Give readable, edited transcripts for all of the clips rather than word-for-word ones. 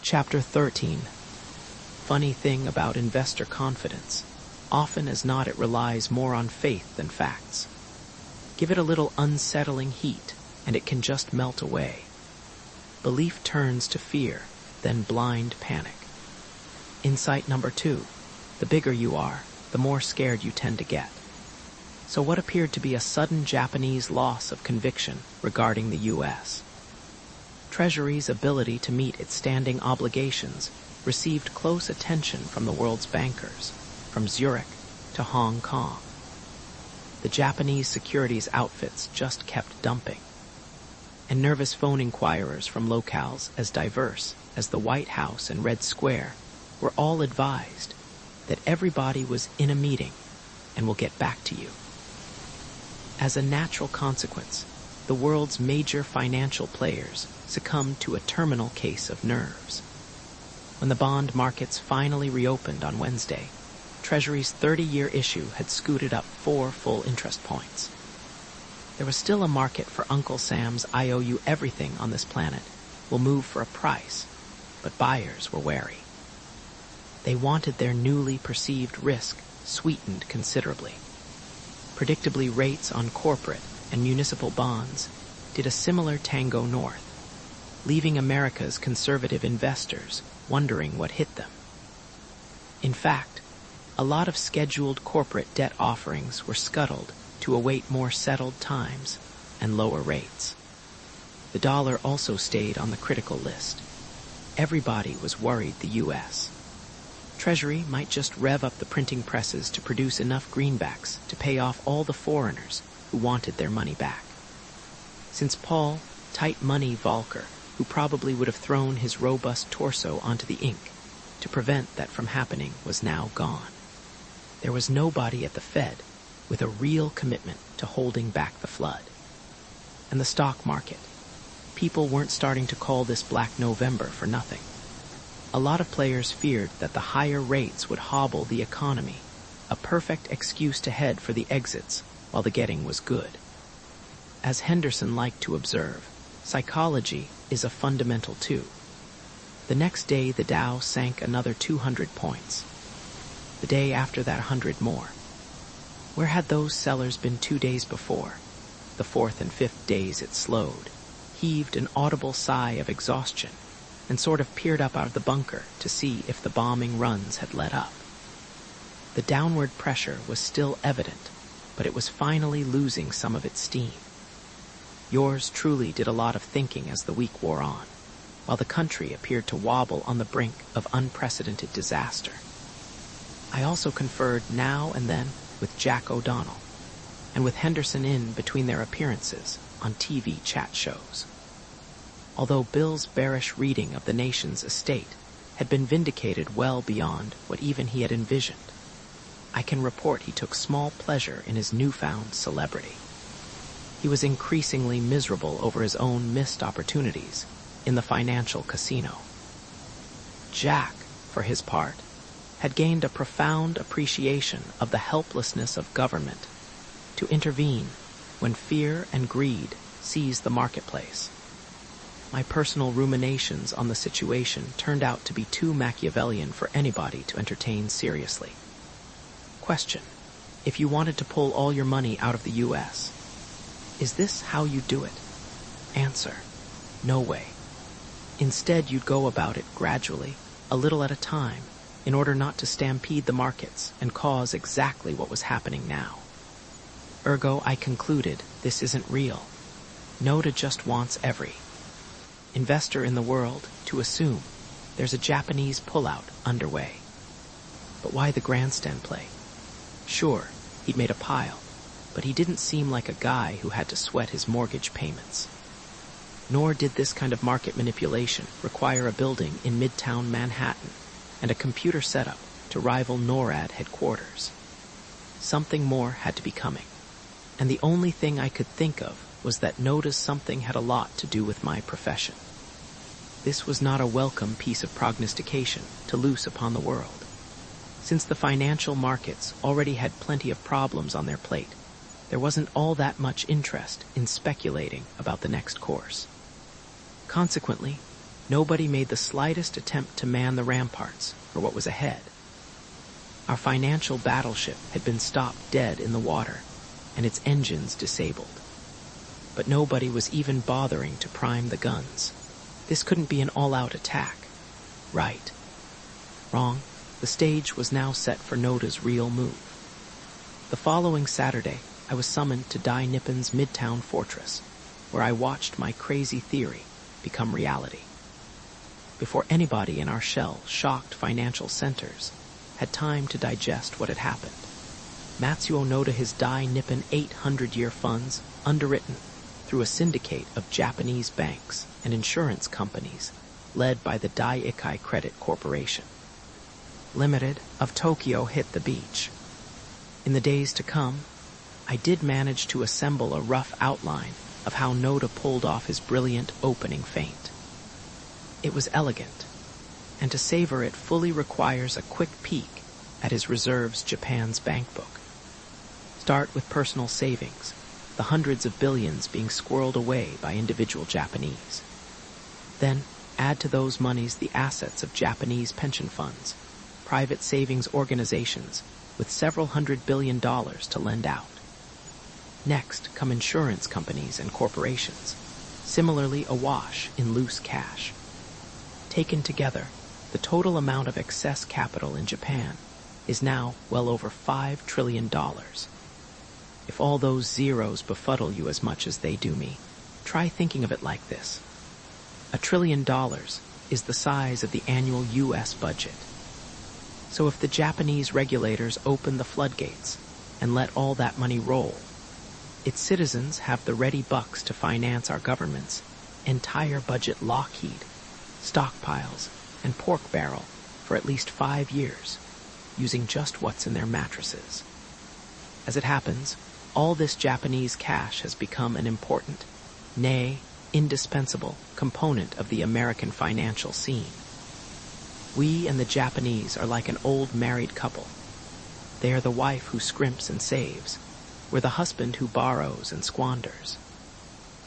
Chapter 13. Funny thing about investor confidence. Often as not, it relies more on faith than facts. Give it a little unsettling heat, and it can just melt away. Belief turns to fear, then blind panic. Insight number 2. The bigger you are, the more scared you tend to get. So what appeared to be a sudden Japanese loss of conviction regarding the U.S.? Treasury's ability to meet its standing obligations received close attention from the world's bankers, from Zurich to Hong Kong. The Japanese securities outfits just kept dumping, and nervous phone inquirers from locales as diverse as the White House and Red Square were all advised that everybody was in a meeting and will get back to you. As a natural consequence, the world's major financial players succumbed to a terminal case of nerves. When the bond markets finally reopened on Wednesday, Treasury's 30-year issue had scooted up 4 full interest points. There was still a market for Uncle Sam's "I owe you everything on this planet will move for a price," but buyers were wary. They wanted their newly perceived risk sweetened considerably. Predictably, rates on corporate and municipal bonds did a similar tango north, leaving America's conservative investors wondering what hit them. In fact, a lot of scheduled corporate debt offerings were scuttled to await more settled times and lower rates. The dollar also stayed on the critical list. Everybody was worried the U.S. Treasury might just rev up the printing presses to produce enough greenbacks to pay off all the foreigners who wanted their money back. Since Paul "Tight Money" Volcker, who probably would have thrown his robust torso onto the ink to prevent that from happening, was now gone, there was nobody at the Fed with a real commitment to holding back the flood. And the stock market. People weren't starting to call this Black November for nothing. A lot of players feared that the higher rates would hobble the economy, a perfect excuse to head for the exits while the getting was good. As Henderson liked to observe, psychology is a fundamental too. The next day the Dow sank another 200 points. The day after that 100 more. Where had those sellers been 2 days before? The 4th and 5th days it slowed, heaved an audible sigh of exhaustion, and sort of peered up out of the bunker to see if the bombing runs had let up. The downward pressure was still evident, but it was finally losing some of its steam. Yours truly did a lot of thinking as the week wore on, while the country appeared to wobble on the brink of unprecedented disaster. I also conferred now and then with Jack O'Donnell, and with Henderson in between their appearances on TV chat shows. Although Bill's bearish reading of the nation's estate had been vindicated well beyond what even he had envisioned, I can report he took small pleasure in his newfound celebrity. He was increasingly miserable over his own missed opportunities in the financial casino. Jack, for his part, had gained a profound appreciation of the helplessness of government to intervene when fear and greed seized the marketplace. My personal ruminations on the situation turned out to be too Machiavellian for anybody to entertain seriously. Question: if you wanted to pull all your money out of the U.S., is this how you do it? Answer: no way. Instead, you'd go about it gradually, a little at a time, in order not to stampede the markets and cause exactly what was happening now. Ergo, I concluded, this isn't real. Noda just wants every investor in the world to assume there's a Japanese pullout underway. But why the grandstand play? Sure, he'd made a pile, but he didn't seem like a guy who had to sweat his mortgage payments. Nor did this kind of market manipulation require a building in Midtown Manhattan and a computer setup to rival NORAD headquarters. Something more had to be coming, and the only thing I could think of was that Noda's something had a lot to do with my profession. This was not a welcome piece of prognostication to loose upon the world. Since the financial markets already had plenty of problems on their plate, there wasn't all that much interest in speculating about the next course. Consequently, Nobody made the slightest attempt to man the ramparts for what was ahead. Our financial battleship had been stopped dead in the water, and its engines disabled. But nobody was even bothering to prime the guns. This couldn't be an all-out attack. Right. Wrong. The stage was now set for Noda's real move. The following Saturday, I was summoned to Dai Nippon's Midtown Fortress, where I watched my crazy theory become reality. Before anybody in our shell-shocked financial centers had time to digest what had happened, Matsuo Noda his Dai Nippon 800-year funds, underwritten through a syndicate of Japanese banks and insurance companies led by the Dai-Ikai Credit Corporation Limited of Tokyo, hit the beach. In the days to come, I did manage to assemble a rough outline of how Noda pulled off his brilliant opening feint. It was elegant, and to savor it fully requires a quick peek at his reserves Japan's bankbook. Start with personal savings, the hundreds of billions being squirreled away by individual Japanese. Then add to those monies the assets of Japanese pension funds, private savings organizations with several $100 billion to lend out. Next come insurance companies and corporations, similarly awash in loose cash. Taken together, the total amount of excess capital in Japan is now well over $5 trillion. If all those zeros befuddle you as much as they do me, try thinking of it like this. $1 trillion is the size of the annual U.S. budget. So if the Japanese regulators open the floodgates and let all that money roll, its citizens have the ready bucks to finance our government's entire budget Lockheed, stockpiles, and pork barrel for at least 5 years, using just what's in their mattresses. As it happens, all this Japanese cash has become an important, nay, indispensable component of the American financial scene. We and the Japanese are like an old married couple. They are the wife who scrimps and saves. We're the husband who borrows and squanders.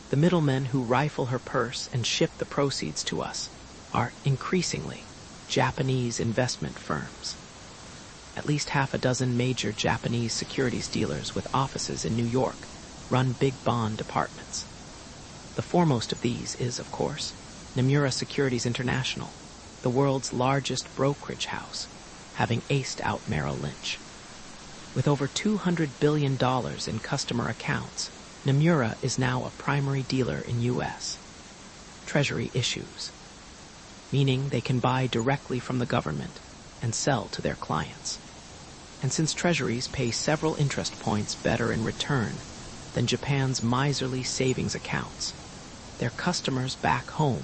The middlemen who rifle her purse and ship the proceeds to us are, increasingly, Japanese investment firms. At least half a dozen major Japanese securities dealers with offices in New York run big bond departments. The foremost of these is, of course, Nomura Securities International, the world's largest brokerage house, having aced out Merrill Lynch. With over $200 billion in customer accounts, Nomura is now a primary dealer in U.S. Treasury issues, meaning they can buy directly from the government and sell to their clients. And since treasuries pay several interest points better in return than Japan's miserly savings accounts, their customers back home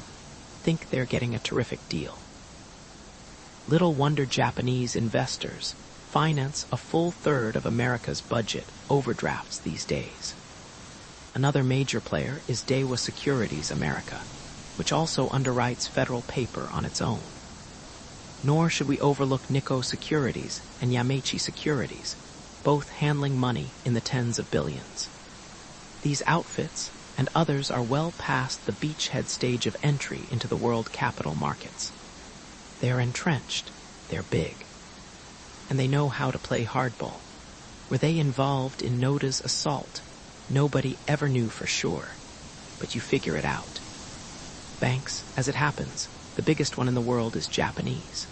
think they're getting a terrific deal. Little wonder Japanese investors finance a full third of America's budget overdrafts these days. Another major player is Daiwa Securities America, which also underwrites federal paper on its own. Nor should we overlook Nikko Securities and Yameichi Securities, both handling money in the tens of billions. These outfits and others are well past the beachhead stage of entry into the world capital markets. They are entrenched, they're big, and they know how to play hardball. Were they involved in Noda's assault? Nobody ever knew for sure, but you figure it out. Banks, as it happens, the biggest one in the world is Japanese.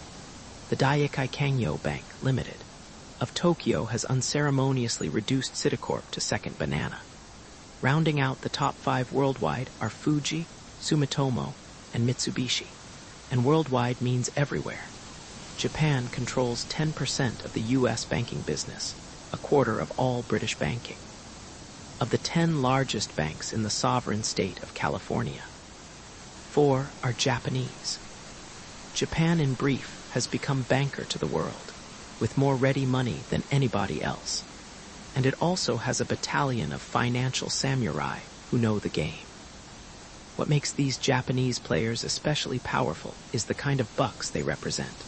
The Dai-Ikai Kangyo Bank, Limited, of Tokyo has unceremoniously reduced Citicorp to second banana. Rounding out the top 5 worldwide are Fuji, Sumitomo, and Mitsubishi. And worldwide means everywhere. Japan controls 10% of the U.S. banking business, a quarter of all British banking. Of the 10 largest banks in the sovereign state of California, 4 are Japanese. Japan, in brief, has become banker to the world, with more ready money than anybody else. And it also has a battalion of financial samurai who know the game. What makes these Japanese players especially powerful is the kind of bucks they represent.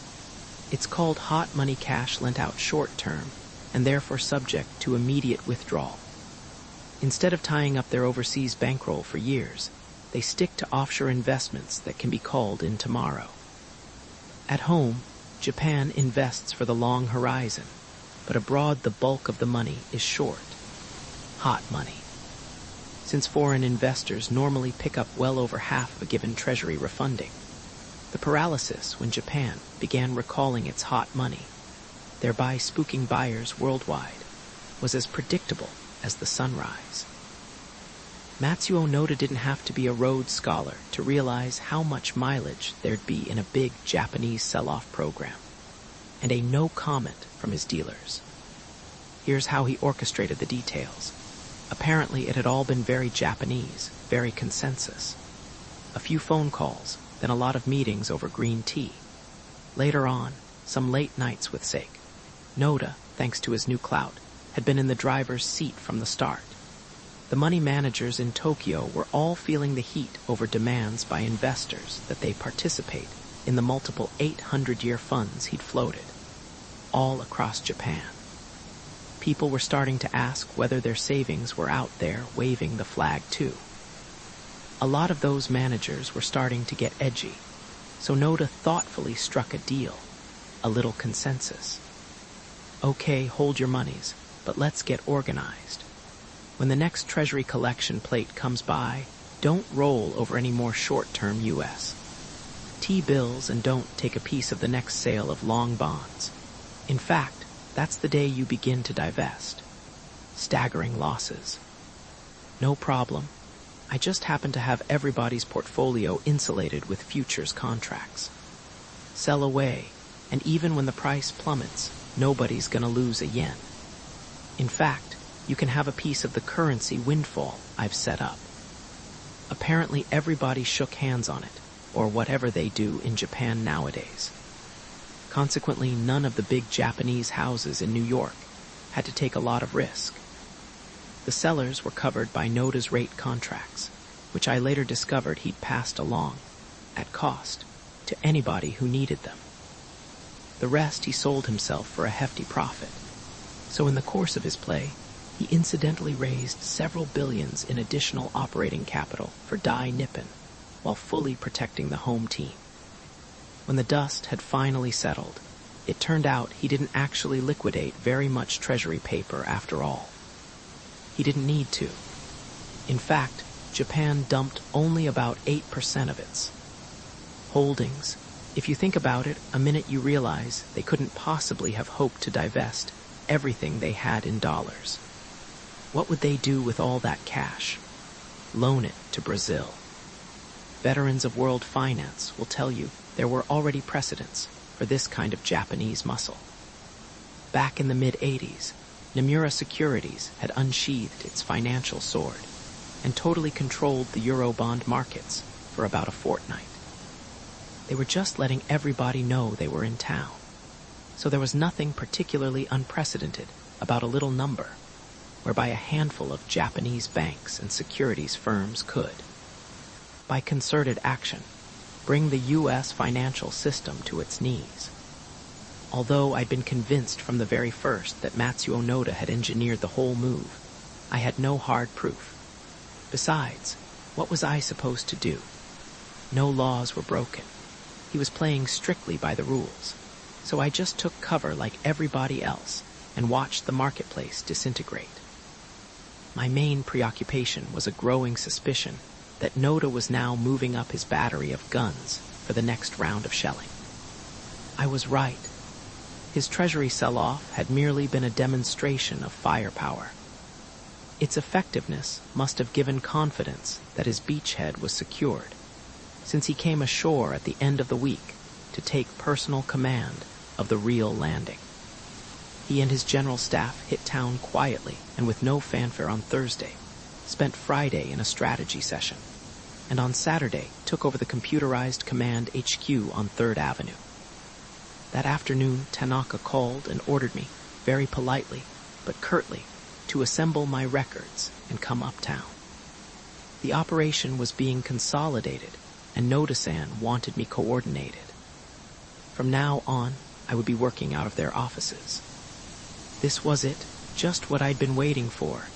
It's called hot money cash lent out short term, and therefore subject to immediate withdrawal. Instead of tying up their overseas bankroll for years, They stick to offshore investments that can be called in tomorrow. At home, Japan invests for the long horizon, but abroad the bulk of the money is short. Hot money. Since foreign investors normally pick up well over half of a given treasury refunding, the paralysis when Japan began recalling its hot money, thereby spooking buyers worldwide, was as predictable as the sunrise. Matsuo Noda didn't have to be a Rhodes Scholar to realize how much mileage there'd be in a big Japanese sell-off program, and a no comment from his dealers. Here's how he orchestrated the details. Apparently it had all been very Japanese, very consensus. A few phone calls, then a lot of meetings over green tea. Later on, some late nights with sake. Noda, thanks to his new clout, had been in the driver's seat from the start. The money managers in Tokyo were all feeling the heat over demands by investors that they participate in the multiple 800-year funds he'd floated, all across Japan. People were starting to ask whether their savings were out there waving the flag too. A lot of those managers were starting to get edgy, so Noda thoughtfully struck a deal, a little consensus. Okay, hold your monies, but let's get organized. When the next Treasury collection plate comes by, don't roll over any more short-term U.S. T-bills and don't take a piece of the next sale of long bonds. In fact, that's the day you begin to divest. Staggering losses. No problem. I just happen to have everybody's portfolio insulated with futures contracts. Sell away, and even when the price plummets, nobody's gonna lose a yen. In fact, you can have a piece of the currency windfall I've set up. Apparently everybody shook hands on it, or whatever they do in Japan nowadays. Consequently, none of the big Japanese houses in New York had to take a lot of risk. The sellers were covered by Noda's rate contracts, which I later discovered he'd passed along, at cost, to anybody who needed them. The rest he sold himself for a hefty profit. So in the course of his play, he incidentally raised several billions in additional operating capital for Dai Nippon, while fully protecting the home team. When the dust had finally settled, it turned out he didn't actually liquidate very much treasury paper after all. He didn't need to. In fact, Japan dumped only about 8% of its holdings. If you think about it, a minute you realize they couldn't possibly have hoped to divest everything they had in dollars. What would they do with all that cash? Loan it to Brazil. Veterans of world finance will tell you there were already precedents for this kind of Japanese muscle. Back in the mid-'80s, Nomura Securities had unsheathed its financial sword and totally controlled the Eurobond markets for about a fortnight. They were just letting everybody know they were in town, so there was nothing particularly unprecedented about a little number whereby a handful of Japanese banks and securities firms could, by concerted action, bring the U.S. financial system to its knees. Although I'd been convinced from the very first that Matsuo Noda had engineered the whole move, I had no hard proof. Besides, what was I supposed to do? No laws were broken. He was playing strictly by the rules, so I just took cover like everybody else and watched the marketplace disintegrate. My main preoccupation was a growing suspicion that Noda was now moving up his battery of guns for the next round of shelling. I was right. His treasury sell-off had merely been a demonstration of firepower. Its effectiveness must have given confidence that his beachhead was secured, since he came ashore at the end of the week to take personal command of the real landing. He and his general staff hit town quietly and with no fanfare on Thursday, spent Friday in a strategy session, and on Saturday took over the computerized command HQ on 3rd Avenue. That afternoon, Tanaka called and ordered me, very politely, but curtly, to assemble my records and come uptown. The operation was being consolidated, and Noda-san wanted me coordinated. From now on, I would be working out of their offices. This was it, just what I'd been waiting for.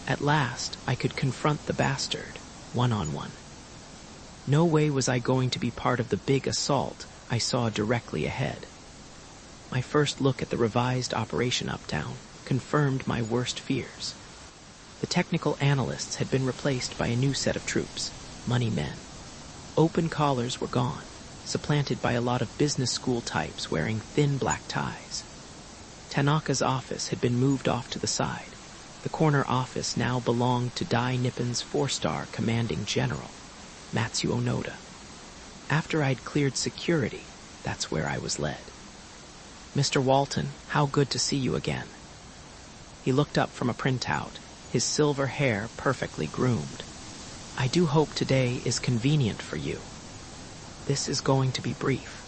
At last, I could confront the bastard, one-on-one. No way was I going to be part of the big assault I saw directly ahead. My first look at the revised Operation Uptown confirmed my worst fears. The technical analysts had been replaced by a new set of troops, money men. Open collars were gone, supplanted by a lot of business school types wearing thin black ties. Tanaka's office had been moved off to the side. The corner office now belonged to Dai Nippon's 4-star commanding general, Matsuo Noda. After I'd cleared security, that's where I was led. "Mr. Walton, how good to see you again." He looked up from a printout, his silver hair perfectly groomed. "I do hope today is convenient for you. This is going to be brief."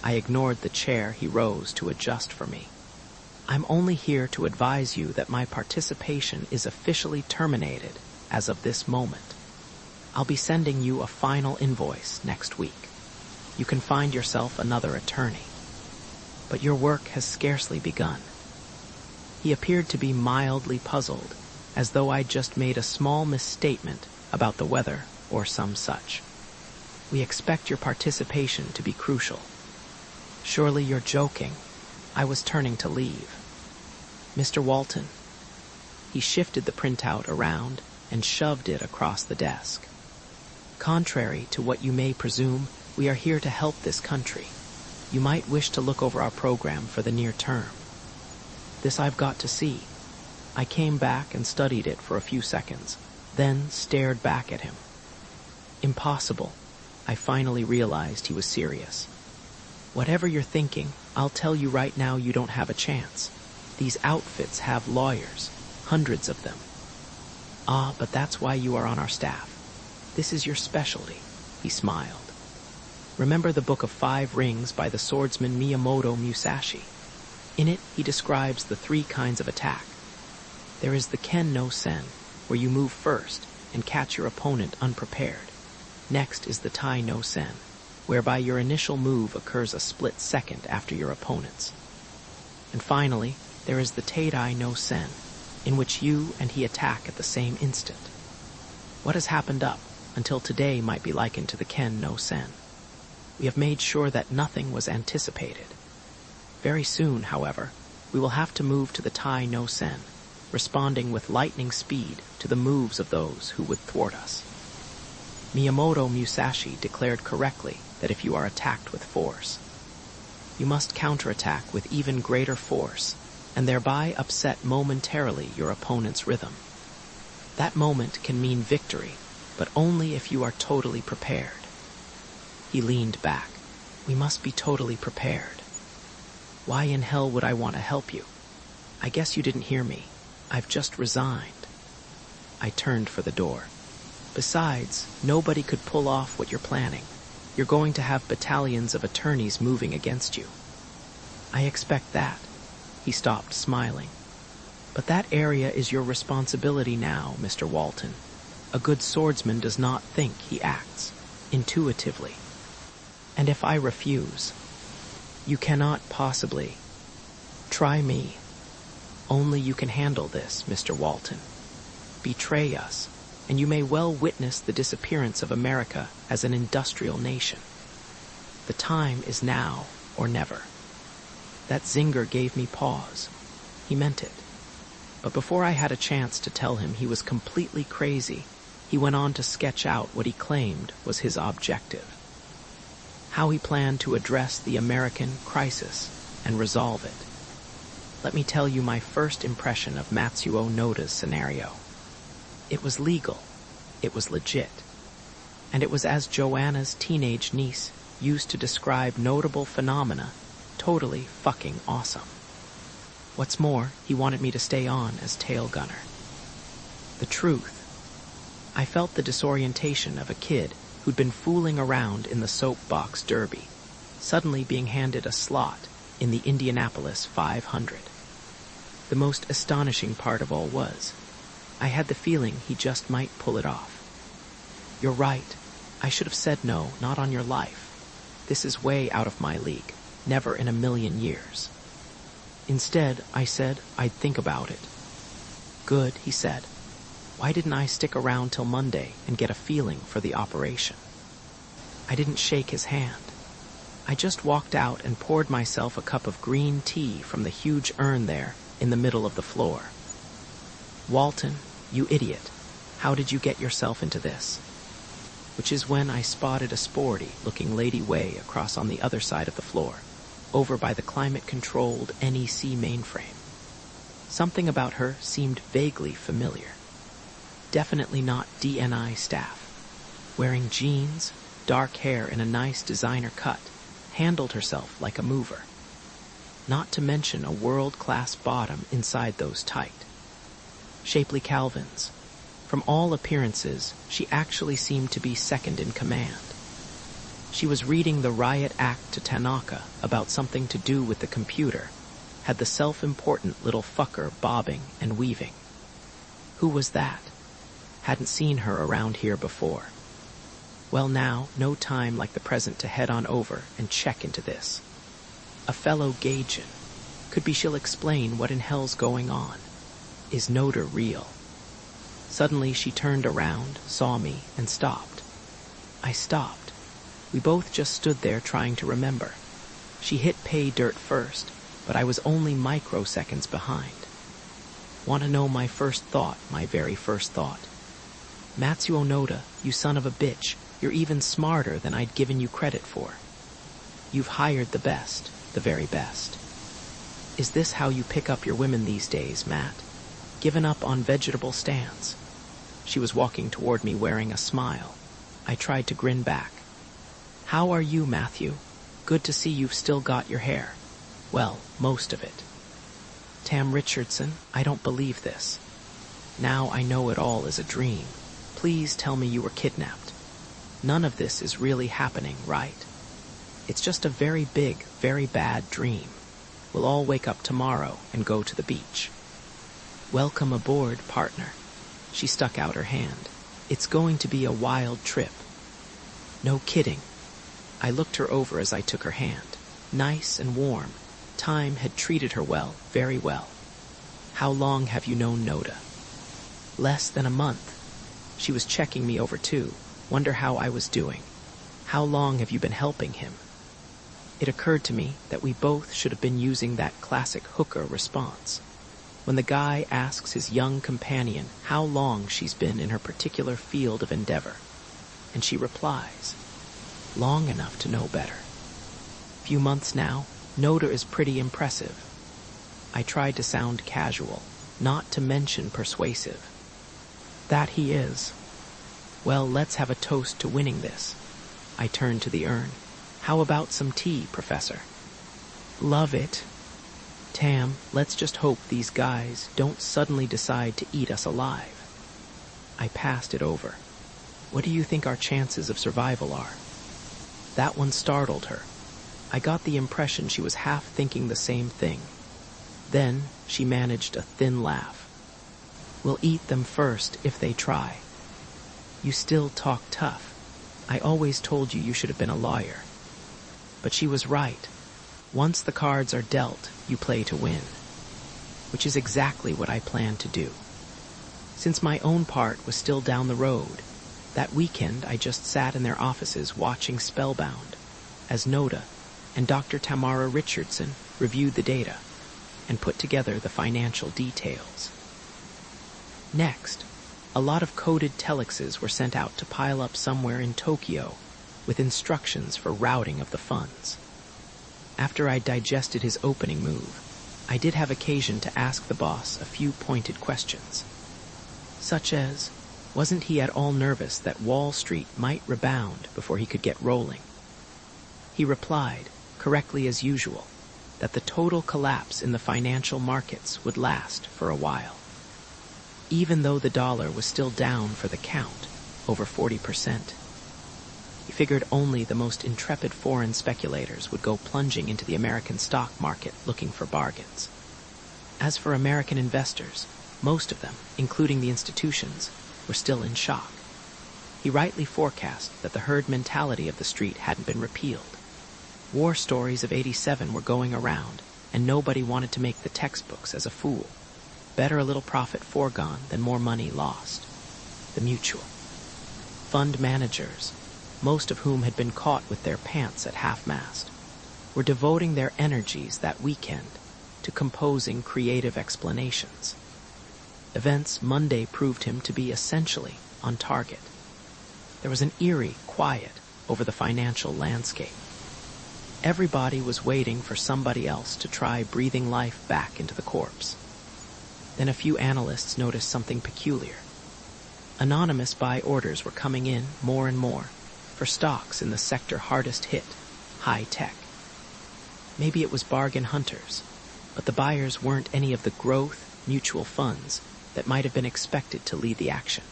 I ignored the chair he rose to adjust for me. "I'm only here to advise you that my participation is officially terminated as of this moment. I'll be sending you a final invoice next week. You can find yourself another attorney. But your work has scarcely begun." He appeared to be mildly puzzled, as though I'd just made a small misstatement about the weather or some such. "We expect your participation to be crucial." "Surely you're joking." I was turning to leave. "Mr. Walton." He shifted the printout around and shoved it across the desk. "Contrary to what you may presume, we are here to help this country. You might wish to look over our program for the near term." "This I've got to see." I came back and studied it for a few seconds, then stared back at him. "Impossible." I finally realized he was serious. "Whatever you're thinking, I'll tell you right now you don't have a chance. These outfits have lawyers, hundreds of them." "Ah, but that's why you are on our staff. This is your specialty," he smiled. "Remember the Book of 5 Rings by the swordsman Miyamoto Musashi? In it, he describes the 3 kinds of attack. There is the Ken no Sen, where you move first and catch your opponent unprepared. Next is the Tai no Sen, whereby your initial move occurs a split second after your opponent's. And finally, there is the Teidai no Sen, in which you and he attack at the same instant. What has happened up until today might be likened to the Ken no Sen. We have made sure that nothing was anticipated. Very soon, however, we will have to move to the Tai no Sen, responding with lightning speed to the moves of those who would thwart us. Miyamoto Musashi declared correctly that if you are attacked with force, you must counterattack with even greater force and thereby upset momentarily your opponent's rhythm. That moment can mean victory, but only if you are totally prepared." He leaned back. "We must be totally prepared." "Why in hell would I want to help you? I guess you didn't hear me. I've just resigned." I turned for the door. "Besides, nobody could pull off what you're planning. You're going to have battalions of attorneys moving against you." "I expect that." He stopped smiling. "But that area is your responsibility now, Mr. Walton. A good swordsman does not think, he acts intuitively. And if I refuse, you cannot possibly. Try me. Only you can handle this, Mr. Walton. Betray us, and you may well witness the disappearance of America as an industrial nation. The time is now or never." That zinger gave me pause. He meant it. But before I had a chance to tell him he was completely crazy, he went on to sketch out what he claimed was his objective. How he planned to address the American crisis and resolve it. Let me tell you my first impression of Matsuo Noda's scenario. It was legal. It was legit. And it was as Joanna's teenage niece used to describe notable phenomena, totally fucking awesome. What's more, he wanted me to stay on as tail gunner. The truth. I felt the disorientation of a kid who'd been fooling around in the soapbox derby, suddenly being handed a slot in the Indianapolis 500. The most astonishing part of all was, I had the feeling he just might pull it off. "You're right. I should have said no, not on your life. This is way out of my league. Never in a million years." Instead, I said I'd think about it. "Good," he said. "Why didn't I stick around till Monday and get a feeling for the operation?" I didn't shake his hand. I just walked out and poured myself a cup of green tea from the huge urn there in the middle of the floor. Walton, you idiot, how did you get yourself into this? Which is when I spotted a sporty-looking Lady Way across on the other side of the floor, over by the climate-controlled NEC mainframe. Something about her seemed vaguely familiar. Definitely not DNI staff. Wearing jeans, dark hair, and a nice designer cut, handled herself like a mover. Not to mention a world-class bottom inside those tight, shapely Calvins. From all appearances, she actually seemed to be second in command. She was reading the riot act to Tanaka about something to do with the computer, had the self-important little fucker bobbing and weaving. Who was that? Hadn't seen her around here before. Well now, no time like the present to head on over and check into this. A fellow Gaijin. Could be she'll explain what in hell's going on. Is Noda real? Suddenly she turned around, saw me, and stopped. I stopped. We both just stood there trying to remember. She hit pay dirt first, but I was only microseconds behind. Want to know my first thought, my very first thought? Matsuo Noda, you son of a bitch, you're even smarter than I'd given you credit for. You've hired the best, the very best. Is this how you pick up your women these days, Matt? Given up on vegetable stands? She was walking toward me wearing a smile. I tried to grin back. How are you, Matthew? Good to see you've still got your hair. Well, most of it. Tam Richardson, I don't believe this. Now I know it all is a dream. Please tell me you were kidnapped. None of this is really happening, right? It's just a very big, very bad dream. We'll all wake up tomorrow and go to the beach. Welcome aboard, partner. She stuck out her hand. It's going to be a wild trip. No kidding. I looked her over as I took her hand. Nice and warm. Time had treated her well, very well. How long have you known Noda? Less than a month. She was checking me over too. Wonder how I was doing. How long have you been helping him? It occurred to me that we both should have been using that classic hooker response. When the guy asks his young companion how long she's been in her particular field of endeavor, and she replies, long enough to know better. Few months now, Noda is pretty impressive. I tried to sound casual, not to mention persuasive. That he is. Well, let's have a toast to winning this. I turned to the urn. How about some tea, Professor? Love it. Tam, let's just hope these guys don't suddenly decide to eat us alive. I passed it over. What do you think our chances of survival are? That one startled her. I got the impression she was half thinking the same thing. Then she managed a thin laugh. We'll eat them first if they try. You still talk tough. I always told you should have been a lawyer. But she was right. Once the cards are dealt, you play to win. Which is exactly what I planned to do. Since my own part was still down the road, that weekend I just sat in their offices watching spellbound, as Noda and Dr. Tamara Richardson reviewed the data and put together the financial details. Next, a lot of coded telexes were sent out to pile up somewhere in Tokyo with instructions for routing of the funds. After I digested his opening move, I did have occasion to ask the boss a few pointed questions, such as, wasn't he at all nervous that Wall Street might rebound before he could get rolling? He replied, correctly as usual, that the total collapse in the financial markets would last for a while. Even though the dollar was still down for the count, over 40%. He figured only the most intrepid foreign speculators would go plunging into the American stock market looking for bargains. As for American investors, most of them, including the institutions, were still in shock. He rightly forecast that the herd mentality of the street hadn't been repealed. War stories of '87 were going around, and nobody wanted to make the textbooks as a fool. Better a little profit foregone than more money lost. The mutual. Fund managers. most of whom had been caught with their pants at half-mast, were devoting their energies that weekend to composing creative explanations. Events Monday proved him to be essentially on target. There was an eerie quiet over the financial landscape. Everybody was waiting for somebody else to try breathing life back into the corpse. Then a few analysts noticed something peculiar. Anonymous buy orders were coming in more and more for stocks in the sector hardest hit, high tech. Maybe it was bargain hunters, but the buyers weren't any of the growth mutual funds that might have been expected to lead the action.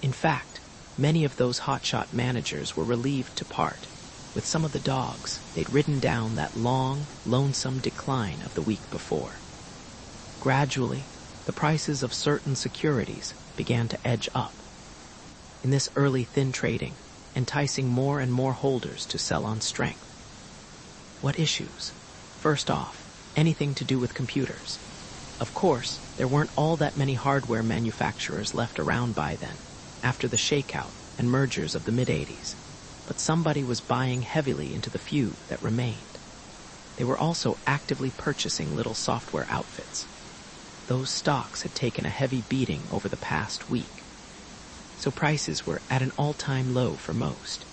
In fact, many of those hotshot managers were relieved to part with some of the dogs they'd ridden down that long, lonesome decline of the week before. Gradually, the prices of certain securities began to edge up. In this early thin trading, enticing more and more holders to sell on strength. What issues? First off, anything to do with computers. Of course, there weren't all that many hardware manufacturers left around by then, after the shakeout and mergers of the mid-'80s, but somebody was buying heavily into the few that remained. They were also actively purchasing little software outfits. Those stocks had taken a heavy beating over the past week, so prices were at an all-time low for most.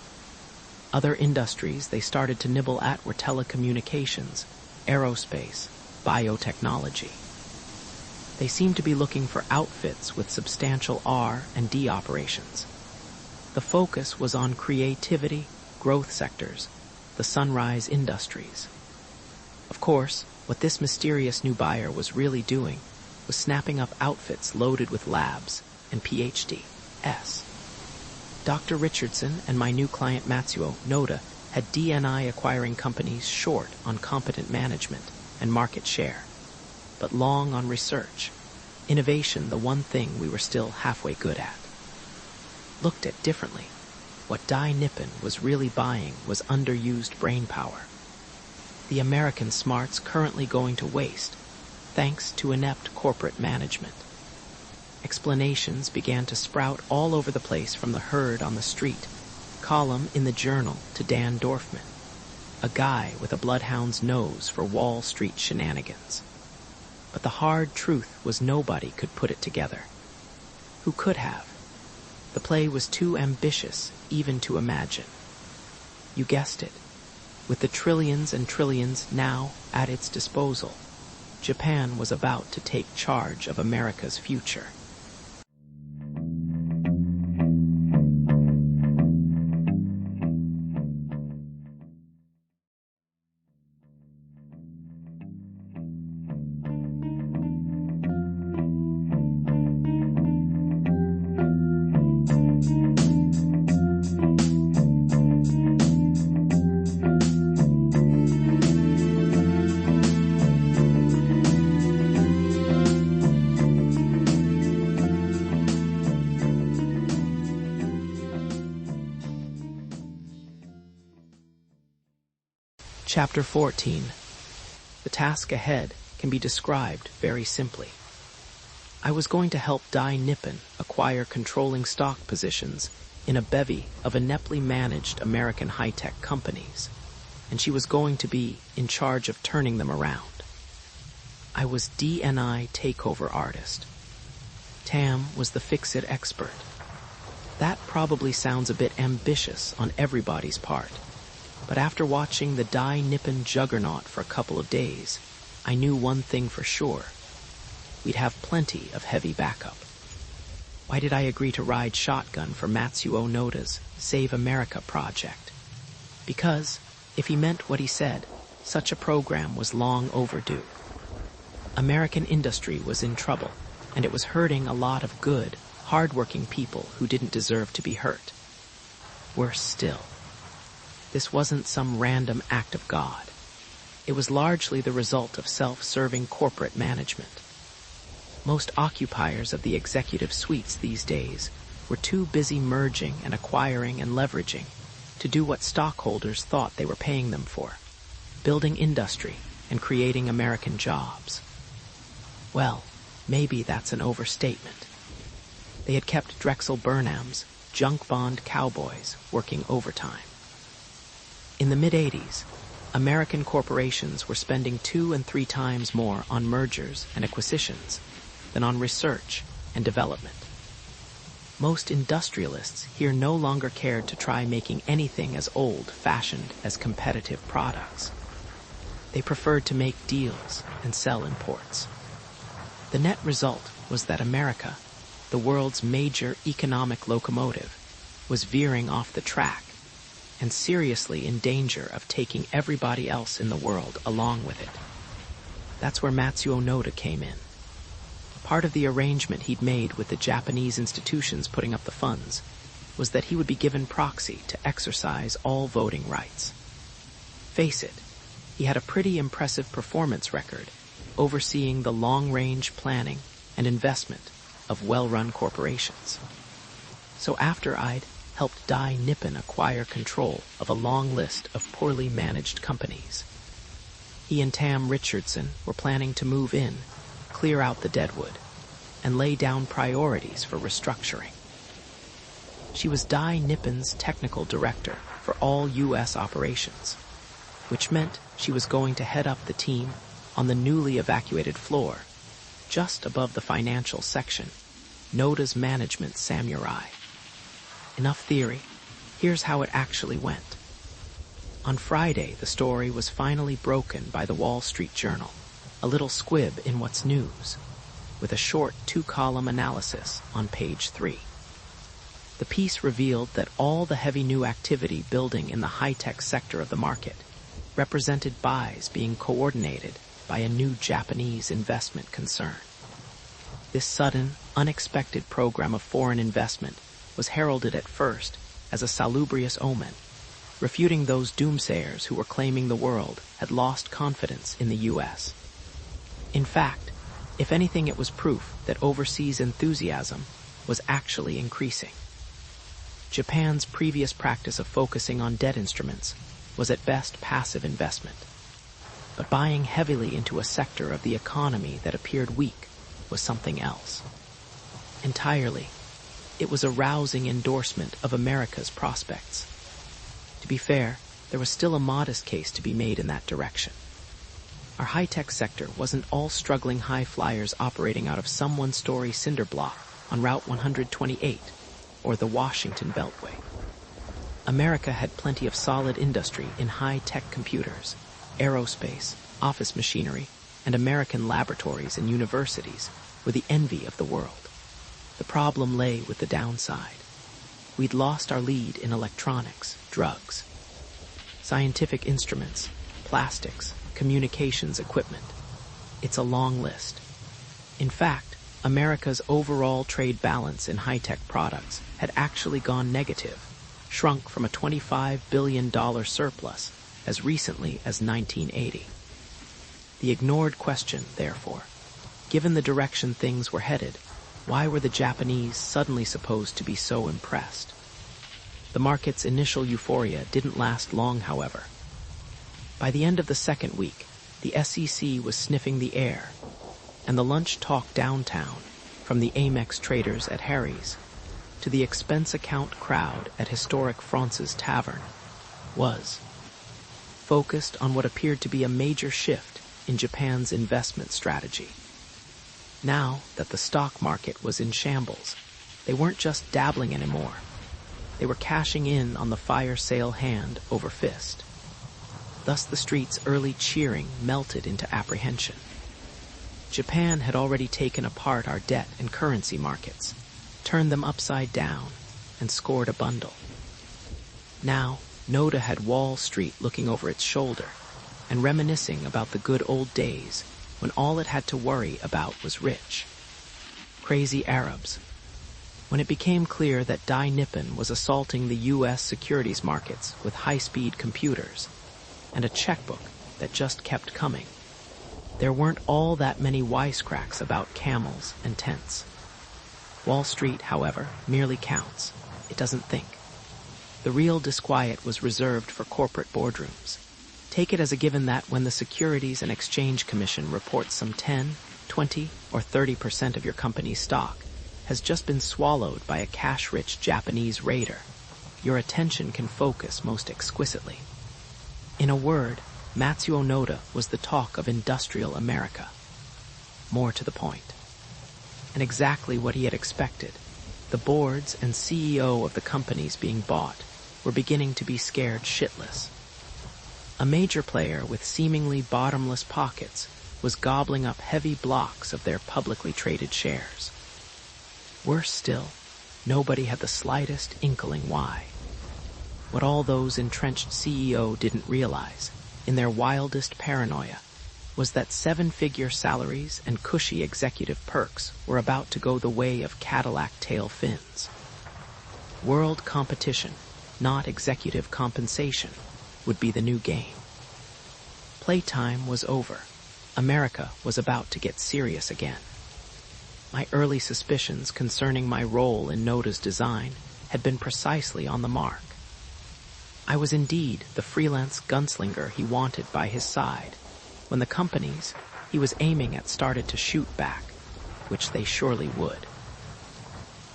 Other industries they started to nibble at were telecommunications, aerospace, biotechnology. They seemed to be looking for outfits with substantial R&D operations. The focus was on creativity, growth sectors, the sunrise industries. Of course, what this mysterious new buyer was really doing was snapping up outfits loaded with labs and PhDs. Dr. Richardson and my new client Matsuo Noda had D&I acquiring companies short on competent management and market share, but long on research, innovation the one thing we were still halfway good at. Looked at differently, what Dai Nippon was really buying was underused brain power. The American smarts currently going to waste, thanks to inept corporate management. Explanations began to sprout all over the place from the herd on the street, column in the journal to Dan Dorfman, a guy with a bloodhound's nose for Wall Street shenanigans. But the hard truth was nobody could put it together. Who could have? The play was too ambitious even to imagine. You guessed it. With the trillions and trillions now at its disposal, Japan was about to take charge of America's future. Chapter 14. The task ahead can be described very simply. I was going to help Dai Nippon acquire controlling stock positions in a bevy of ineptly managed American high-tech companies, and she was going to be in charge of turning them around. I was D&I takeover artist. Tam was the fix-it expert. That probably sounds a bit ambitious on everybody's part. But after watching the Dai Nippon juggernaut for a couple of days, I knew one thing for sure. We'd have plenty of heavy backup. Why did I agree to ride shotgun for Matsuo Noda's Save America project? Because, if he meant what he said, such a program was long overdue. American industry was in trouble, and it was hurting a lot of good, hard-working people who didn't deserve to be hurt. Worse still, this wasn't some random act of God. It was largely the result of self-serving corporate management. Most occupiers of the executive suites these days were too busy merging and acquiring and leveraging to do what stockholders thought they were paying them for, building industry and creating American jobs. Well, maybe that's an overstatement. They had kept Drexel Burnham's, junk bond cowboys working overtime. In the mid-'80s, American corporations were spending 2 and 3 times more on mergers and acquisitions than on research and development. Most industrialists here no longer cared to try making anything as old-fashioned as competitive products. They preferred to make deals and sell imports. The net result was that America, the world's major economic locomotive, was veering off the track and seriously in danger of taking everybody else in the world along with it. That's where Matsuo Noda came in. Part of the arrangement he'd made with the Japanese institutions putting up the funds was that he would be given proxy to exercise all voting rights. Face it, he had a pretty impressive performance record overseeing the long-range planning and investment of well-run corporations. So after I'd helped Dai Nippon acquire control of a long list of poorly managed companies, he and Tam Richardson were planning to move in, clear out the deadwood, and lay down priorities for restructuring. She was Dai Nippon's technical director for all U.S. operations, which meant she was going to head up the team on the newly evacuated floor, just above the financial section, Noda's management samurai. Enough theory, here's how it actually went. On Friday, the story was finally broken by the Wall Street Journal, a little squib in What's News, with a short 2-column analysis on page 3. The piece revealed that all the heavy new activity building in the high-tech sector of the market represented buys being coordinated by a new Japanese investment concern. This sudden, unexpected program of foreign investment was heralded at first as a salubrious omen, refuting those doomsayers who were claiming the world had lost confidence in the U.S. In fact, if anything, it was proof that overseas enthusiasm was actually increasing. Japan's previous practice of focusing on debt instruments was at best passive investment, but buying heavily into a sector of the economy that appeared weak was something else. Entirely, it was a rousing endorsement of America's prospects. To be fair, there was still a modest case to be made in that direction. Our high-tech sector wasn't all struggling high flyers operating out of some one-story cinder block on Route 128 or the Washington Beltway. America had plenty of solid industry in high-tech computers, aerospace, office machinery, and American laboratories and universities were the envy of the world. The problem lay with the downside. We'd lost our lead in electronics, drugs, scientific instruments, plastics, communications equipment. It's a long list. In fact, America's overall trade balance in high-tech products had actually gone negative, shrunk from a $25 billion surplus as recently as 1980. The ignored question, therefore, given the direction things were headed, why were the Japanese suddenly supposed to be so impressed? The market's initial euphoria didn't last long, however. By the end of the second week, the SEC was sniffing the air, and the lunch talk downtown, from the Amex traders at Harry's to the expense account crowd at historic France's Tavern, was focused on what appeared to be a major shift in Japan's investment strategy. Now that the stock market was in shambles, they weren't just dabbling anymore. They were cashing in on the fire sale hand over fist. Thus the street's early cheering melted into apprehension. Japan had already taken apart our debt and currency markets, turned them upside down, and scored a bundle. Now, Noda had Wall Street looking over its shoulder and reminiscing about the good old days when all it had to worry about was rich. Crazy Arabs. When it became clear that Dai Nippon was assaulting the U.S. securities markets with high-speed computers and a checkbook that just kept coming, there weren't all that many wisecracks about camels and tents. Wall Street, however, merely counts. It doesn't think. The real disquiet was reserved for corporate boardrooms. Take it as a given that when the Securities and Exchange Commission reports some 10, 20, or 30% of your company's stock has just been swallowed by a cash-rich Japanese raider, your attention can focus most exquisitely. In a word, Matsuo Noda was the talk of industrial America. More to the point. And exactly what he had expected, the boards and CEO of the companies being bought were beginning to be scared shitless. A major player with seemingly bottomless pockets was gobbling up heavy blocks of their publicly traded shares. Worse still, nobody had the slightest inkling why. What all those entrenched CEO didn't realize, in their wildest paranoia, was that seven-figure salaries and cushy executive perks were about to go the way of Cadillac tail fins. World competition, not executive compensation, would be the new game. Playtime was over. America was about to get serious again. My early suspicions concerning my role in Noda's design had been precisely on the mark. I was indeed the freelance gunslinger he wanted by his side, when the companies he was aiming at started to shoot back, which they surely would.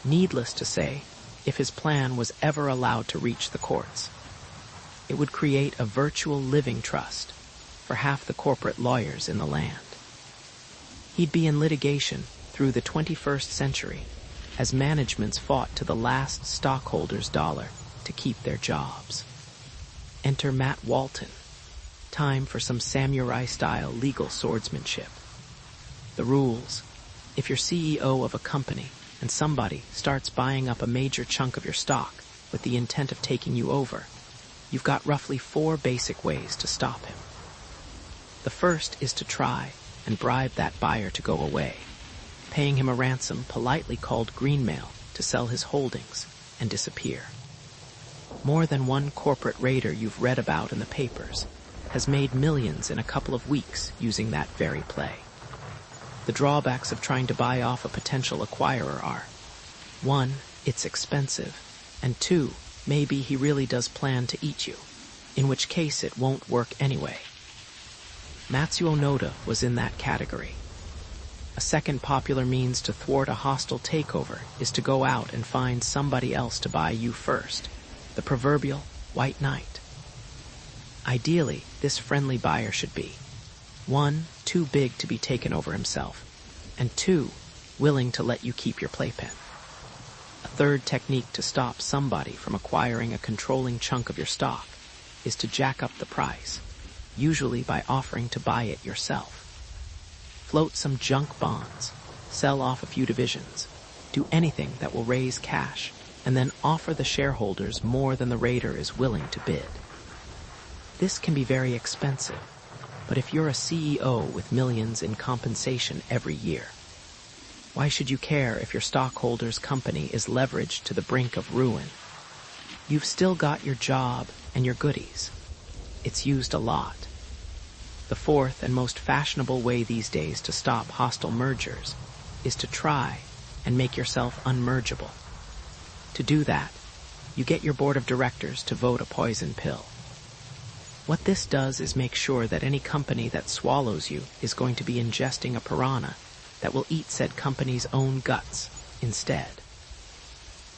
Needless to say, if his plan was ever allowed to reach the courts, it would create a virtual living trust for half the corporate lawyers in the land. He'd be in litigation through the 21st century as managements fought to the last stockholder's dollar to keep their jobs. Enter Matt Walton. Time for some samurai-style legal swordsmanship. The rules: if you're CEO of a company and somebody starts buying up a major chunk of your stock with the intent of taking you over, you've got roughly 4 basic ways to stop him. The first is to try and bribe that buyer to go away, paying him a ransom politely called greenmail to sell his holdings and disappear. More than one corporate raider you've read about in the papers has made millions in a couple of weeks using that very play. The drawbacks of trying to buy off a potential acquirer are: 1, it's expensive, and 2, maybe he really does plan to eat you, in which case it won't work anyway. Matsuo Noda was in that category. A second popular means to thwart a hostile takeover is to go out and find somebody else to buy you first, the proverbial white knight. Ideally, this friendly buyer should be 1, too big to be taken over himself, and 2, willing to let you keep your playpen. A third technique to stop somebody from acquiring a controlling chunk of your stock is to jack up the price, usually by offering to buy it yourself. Float some junk bonds, sell off a few divisions, do anything that will raise cash, and then offer the shareholders more than the raider is willing to bid. This can be very expensive, but if you're a CEO with millions in compensation every year, why should you care if your stockholder's company is leveraged to the brink of ruin? You've still got your job and your goodies. It's used a lot. The fourth and most fashionable way these days to stop hostile mergers is to try and make yourself unmergeable. To do that, you get your board of directors to vote a poison pill. What this does is make sure that any company that swallows you is going to be ingesting a piranha that will eat said company's own guts instead.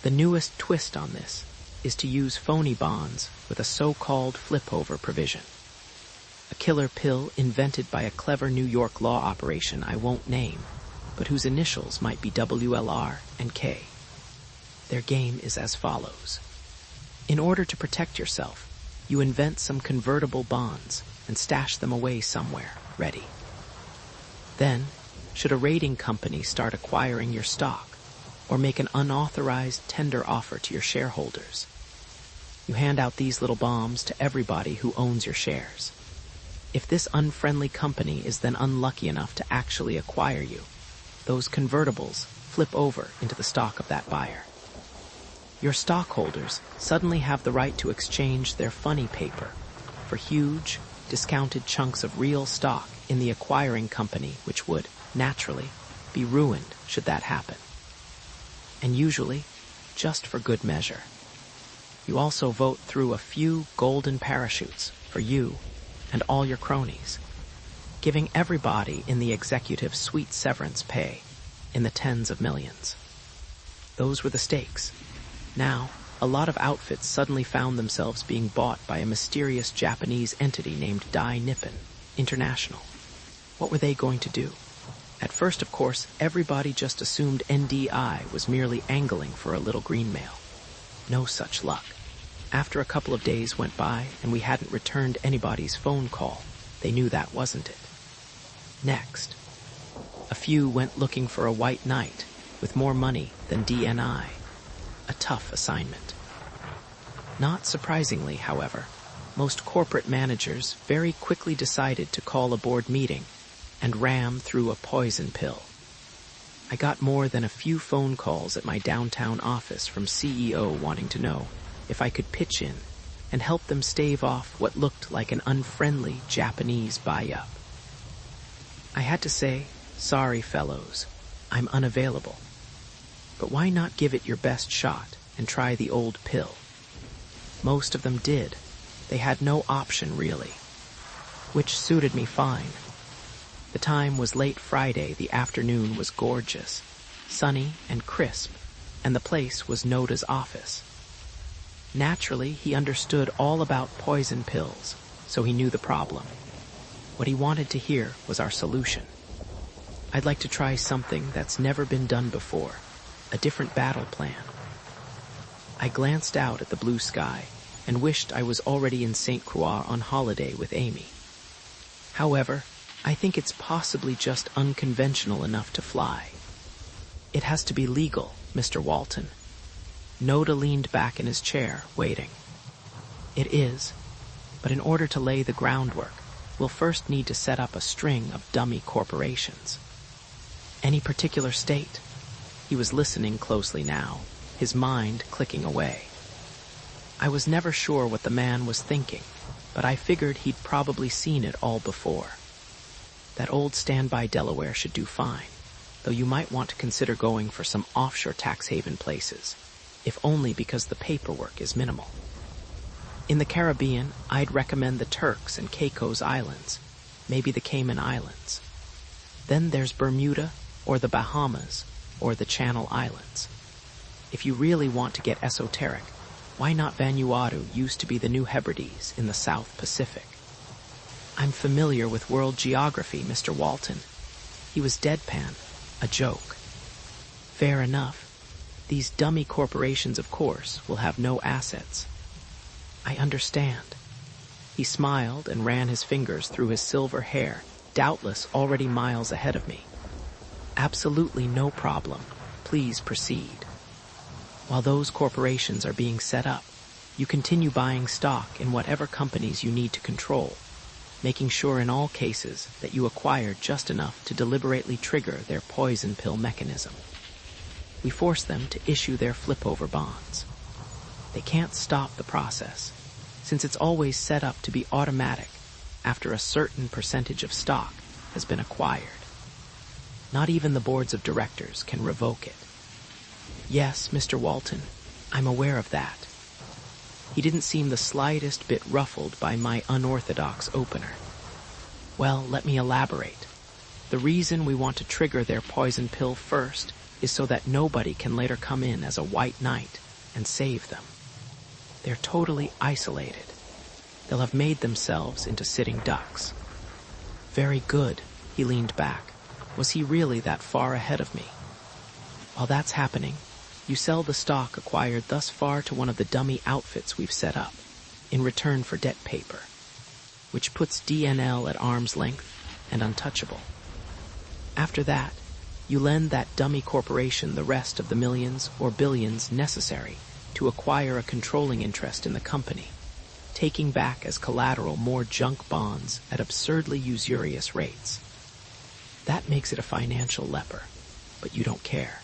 The newest twist on this is to use phony bonds with a so-called flip-over provision. A killer pill invented by a clever New York law operation I won't name, but whose initials might be WLR and K. Their game is as follows. In order to protect yourself, you invent some convertible bonds and stash them away somewhere, ready. Then, should a raiding company start acquiring your stock, or make an unauthorized tender offer to your shareholders, you hand out these little bombs to everybody who owns your shares. If this unfriendly company is then unlucky enough to actually acquire you, those convertibles flip over into the stock of that buyer. Your stockholders suddenly have the right to exchange their funny paper for huge, discounted chunks of real stock in the acquiring company, which would, naturally, be ruined should that happen. And usually, just for good measure. You also vote through a few golden parachutes for you and all your cronies, giving everybody in the executive sweet severance pay in the tens of millions. Those were the stakes. Now, a lot of outfits suddenly found themselves being bought by a mysterious Japanese entity named Dai Nippon International. What were they going to do? At first, of course, everybody just assumed NDI was merely angling for a little green mail. No such luck. After a couple of days went by and we hadn't returned anybody's phone call, they knew that wasn't it. Next, a few went looking for a white knight with more money than DNI. A tough assignment. Not surprisingly, however, most corporate managers very quickly decided to call a board meeting and ram through a poison pill. I got more than a few phone calls at my downtown office from CEO wanting to know if I could pitch in and help them stave off what looked like an unfriendly Japanese buy-up. I had to say, sorry fellows, I'm unavailable. But why not give it your best shot and try the old pill? Most of them did. They had no option, really. Which suited me fine. The time was late Friday, the afternoon was gorgeous, sunny and crisp, and the place was Noda's office. Naturally, he understood all about poison pills, so he knew the problem. What he wanted to hear was our solution. I'd like to try something that's never been done before, a different battle plan. I glanced out at the blue sky and wished I was already in St. Croix on holiday with Amy. However, I think it's possibly just unconventional enough to fly. It has to be legal, Mr. Walton. Noda leaned back in his chair, waiting. It is, but in order to lay the groundwork, we'll first need to set up a string of dummy corporations. Any particular state? He was listening closely now, his mind clicking away. I was never sure what the man was thinking, but I figured he'd probably seen it all before. That old standby Delaware should do fine, though you might want to consider going for some offshore tax haven places, if only because the paperwork is minimal. In the Caribbean, I'd recommend the Turks and Caicos Islands, maybe the Cayman Islands. Then there's Bermuda, or the Bahamas, or the Channel Islands. If you really want to get esoteric, why not Vanuatu used to be the New Hebrides in the South Pacific? I'm familiar with world geography, Mr. Walton. He was deadpan, a joke. Fair enough. These dummy corporations, of course, will have no assets. I understand. He smiled and ran his fingers through his silver hair, doubtless already miles ahead of me. Absolutely no problem. Please proceed. While those corporations are being set up, you continue buying stock in whatever companies you need to control, making sure in all cases that you acquire just enough to deliberately trigger their poison pill mechanism. We force them to issue their flip-over bonds. They can't stop the process, since it's always set up to be automatic after a certain percentage of stock has been acquired. Not even the boards of directors can revoke it. Yes, Mr. Walton, I'm aware of that. He didn't seem the slightest bit ruffled by my unorthodox opener. Well, let me elaborate. The reason we want to trigger their poison pill first is so that nobody can later come in as a white knight and save them. They're totally isolated. They'll have made themselves into sitting ducks. Very good, he leaned back. Was he really that far ahead of me? While that's happening, you sell the stock acquired thus far to one of the dummy outfits we've set up, in return for debt paper, which puts DNL at arm's length and untouchable. After that, you lend that dummy corporation the rest of the millions or billions necessary to acquire a controlling interest in the company, taking back as collateral more junk bonds at absurdly usurious rates. That makes it a financial leper, but you don't care.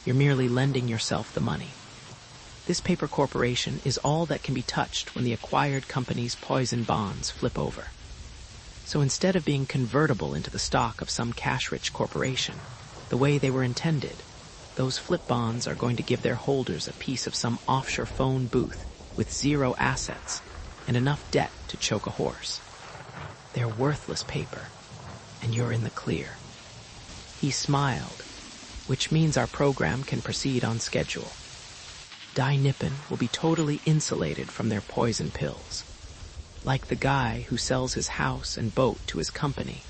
You're merely lending yourself the money. This paper corporation is all that can be touched when the acquired company's poison bonds flip over. So instead of being convertible into the stock of some cash-rich corporation, the way they were intended, those flip bonds are going to give their holders a piece of some offshore phone booth with zero assets and enough debt to choke a horse. They're worthless paper, and you're in the clear. He smiled. which means our program can proceed on schedule. Dai Nippon will be totally insulated from their poison pills, like the guy who sells his house and boat to his company,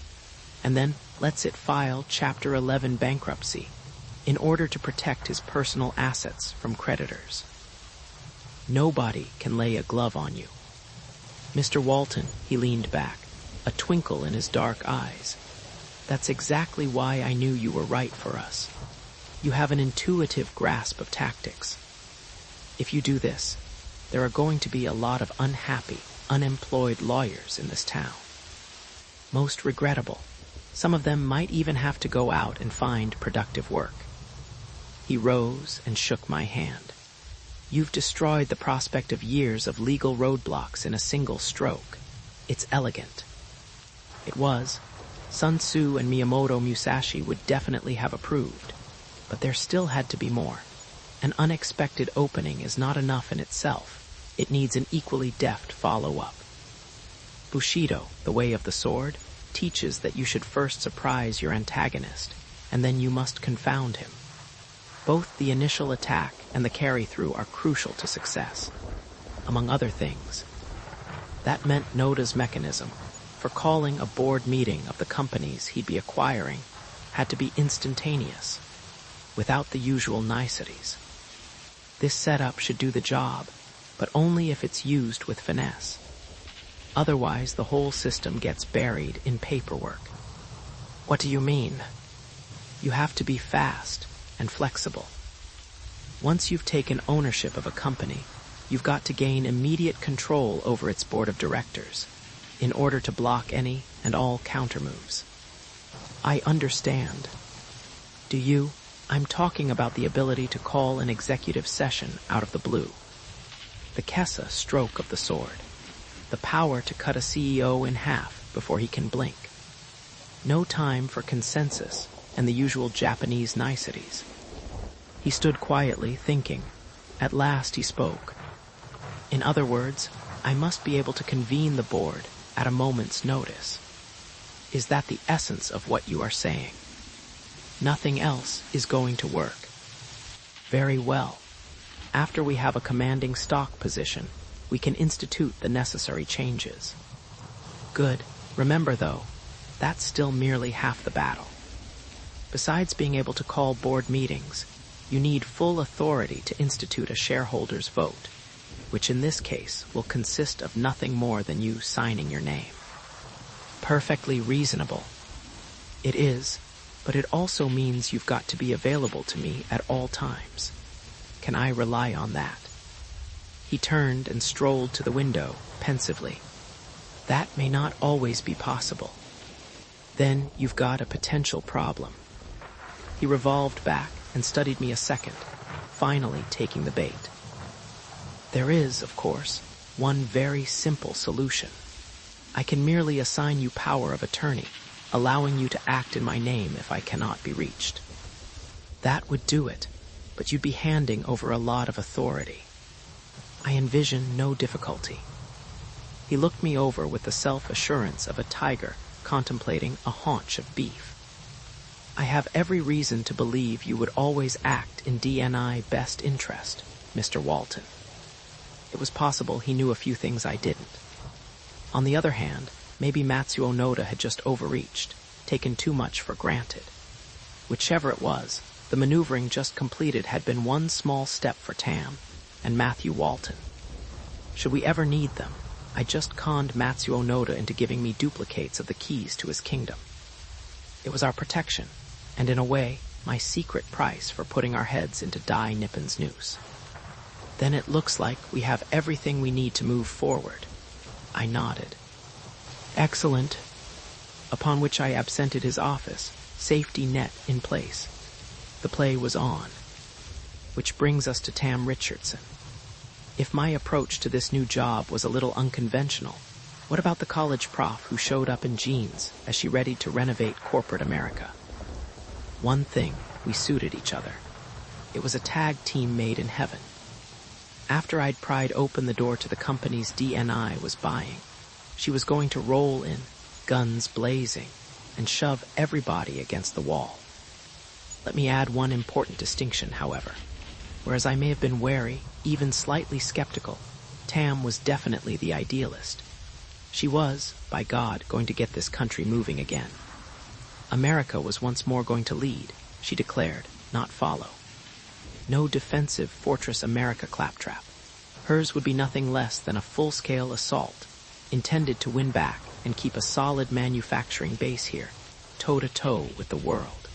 and then lets it file Chapter 11 bankruptcy in order to protect his personal assets from creditors. Nobody can lay a glove on you. Mr. Walton, he leaned back, a twinkle in his dark eyes. That's exactly why I knew you were right for us. You have an intuitive grasp of tactics. If you do this, there are going to be a lot of unhappy, unemployed lawyers in this town. Most regrettable. Some of them might even have to go out and find productive work. He rose and shook my hand. You've destroyed the prospect of years of legal roadblocks in a single stroke. It's elegant. It was. Sun Tzu and Miyamoto Musashi would definitely have approved, but there still had to be more. An unexpected opening is not enough in itself. It needs an equally deft follow-up. Bushido, the way of the sword, teaches that you should first surprise your antagonist, and then you must confound him. Both the initial attack and the carry-through are crucial to success. Among other things, that meant Noda's mechanism for calling a board meeting of the companies he'd be acquiring had to be instantaneous, without the usual niceties. This setup should do the job, but only if it's used with finesse. Otherwise, the whole system gets buried in paperwork. What do you mean? You have to be fast and flexible. Once you've taken ownership of a company, you've got to gain immediate control over its board of directors in order to block any and all countermoves. I understand. Do you? I'm talking about the ability to call an executive session out of the blue. The Kessa stroke of the sword. The power to cut a CEO in half before he can blink. No time for consensus and the usual Japanese niceties. He stood quietly, thinking. At last he spoke. In other words, I must be able to convene the board at a moment's notice. Is that the essence of what you are saying? Nothing else is going to work. Very well. After we have a commanding stock position, we can institute the necessary changes. Good. Remember, though, that's still merely half the battle. Besides being able to call board meetings, you need full authority to institute a shareholders' vote, which in this case will consist of nothing more than you signing your name. Perfectly reasonable. It is, but it also means you've got to be available to me at all times. Can I rely on that? He turned and strolled to the window, pensively. That may not always be possible. Then you've got a potential problem. He revolved back and studied me a second, finally taking the bait. There is, of course, one very simple solution. I can merely assign you power of attorney, allowing you to act in my name if I cannot be reached. That would do it, but you'd be handing over a lot of authority. I envision no difficulty. He looked me over with the self-assurance of a tiger contemplating a haunch of beef. I have every reason to believe you would always act in DNI best interest, Mr. Walton. It was possible he knew a few things I didn't. On the other hand, maybe Matsuo Noda had just overreached, taken too much for granted. Whichever it was, the maneuvering just completed had been one small step for Tam and Matthew Walton. Should we ever need them, I just conned Matsuo Noda into giving me duplicates of the keys to his kingdom. It was our protection, and in a way, my secret price for putting our heads into Dai Nippon's noose. Then it looks like we have everything we need to move forward. I nodded. Excellent. Upon which I absented his office, safety net in place. The play was on. Which brings us to Tam Richardson. If my approach to this new job was a little unconventional, what about the college prof who showed up in jeans as she readied to renovate corporate America? One thing, we suited each other. It was a tag team made in heaven. After I'd pried open the door to the company's DNI was buying, she was going to roll in, guns blazing, and shove everybody against the wall. Let me add one important distinction, however. Whereas I may have been wary, even slightly skeptical, Tam was definitely the idealist. She was, by God, going to get this country moving again. America was once more going to lead, she declared, not follow. No defensive Fortress America claptrap. Hers would be nothing less than a full-scale assault, intended to win back and keep a solid manufacturing base here, toe-to-toe with the world.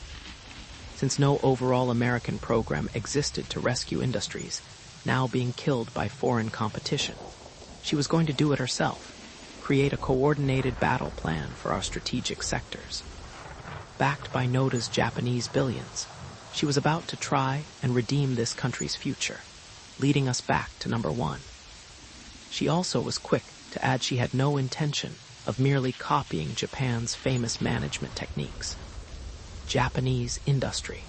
Since no overall American program existed to rescue industries, now being killed by foreign competition, she was going to do it herself, create a coordinated battle plan for our strategic sectors. Backed by Noda's Japanese billions, she was about to try and redeem this country's future, leading us back to number one. She also was quick to add she had no intention of merely copying Japan's famous management techniques. Japanese industry.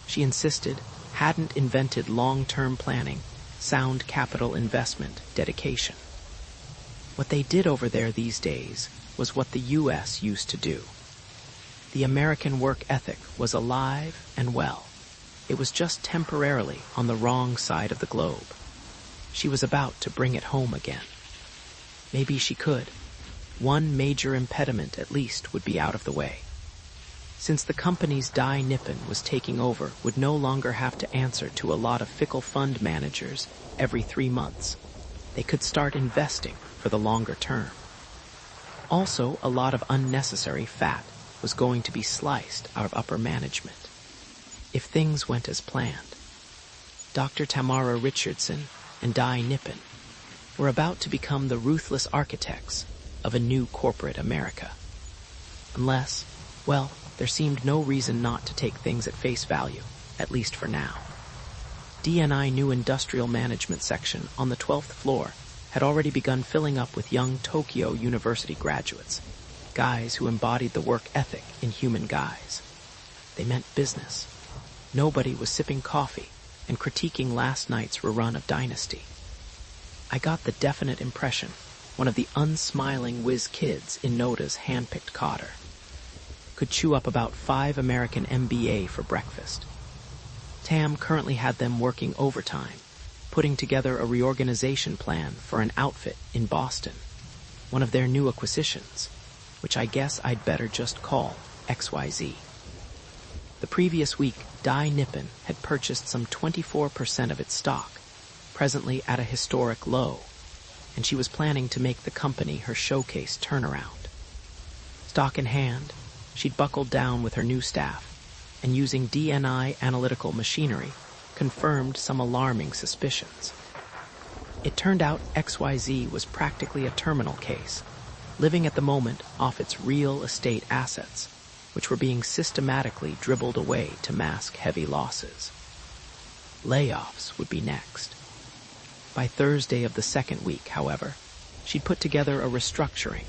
She insisted hadn't invented long-term planning, sound capital investment, dedication. What they did over there these days was what the U.S. used to do. The American work ethic was alive and well. It was just temporarily on the wrong side of the globe. She was about to bring it home again. Maybe she could. One major impediment, at least, would be out of the way. Since the company's Dai Nippon was taking over, would no longer have to answer to a lot of fickle fund managers every 3 months. They could start investing for the longer term. Also, a lot of unnecessary fat was going to be sliced out of upper management. If things went as planned, Dr. Tamara Richardson and Dai Nippon were about to become the ruthless architects of a new corporate America. Unless, well, there seemed no reason not to take things at face value, at least for now. D&I new industrial management section on the 12th floor had already begun filling up with young Tokyo University graduates, guys who embodied the work ethic in human guise. They meant business. Nobody was sipping coffee and critiquing last night's rerun of Dynasty. I got the definite impression one of the unsmiling whiz kids in Noda's hand-picked cotter could chew up about 5 American MBA for breakfast. Tam currently had them working overtime, putting together a reorganization plan for an outfit in Boston, one of their new acquisitions, which I guess I'd better just call XYZ. The previous week, Dai Nippon had purchased some 24% of its stock, presently at a historic low, and she was planning to make the company her showcase turnaround. Stock in hand, she'd buckled down with her new staff, and using D&I analytical machinery, confirmed some alarming suspicions. It turned out XYZ was practically a terminal case, living at the moment off its real estate assets, which were being systematically dribbled away to mask heavy losses. Layoffs would be next. By Thursday of the second week, however, she'd put together a restructuring,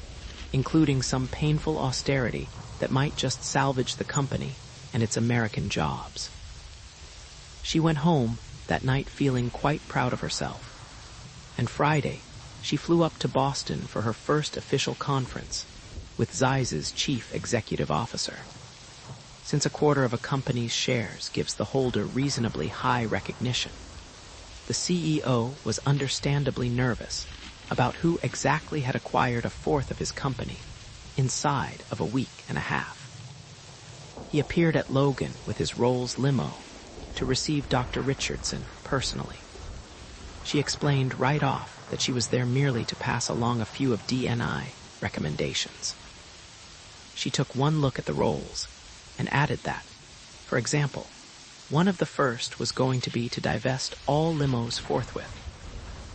including some painful austerity that might just salvage the company and its American jobs. She went home that night feeling quite proud of herself, and Friday she flew up to Boston for her first official conference with Zeiss's chief executive officer. Since a quarter of a company's shares gives the holder reasonably high recognition, the CEO was understandably nervous about who exactly had acquired a fourth of his company inside of a week and a half. He appeared at Logan with his Rolls limo to receive Dr. Richardson personally. She explained right off that she was there merely to pass along a few of D&I recommendations. She took one look at the Rolls and added that, for example, one of the first was going to be to divest all limos forthwith,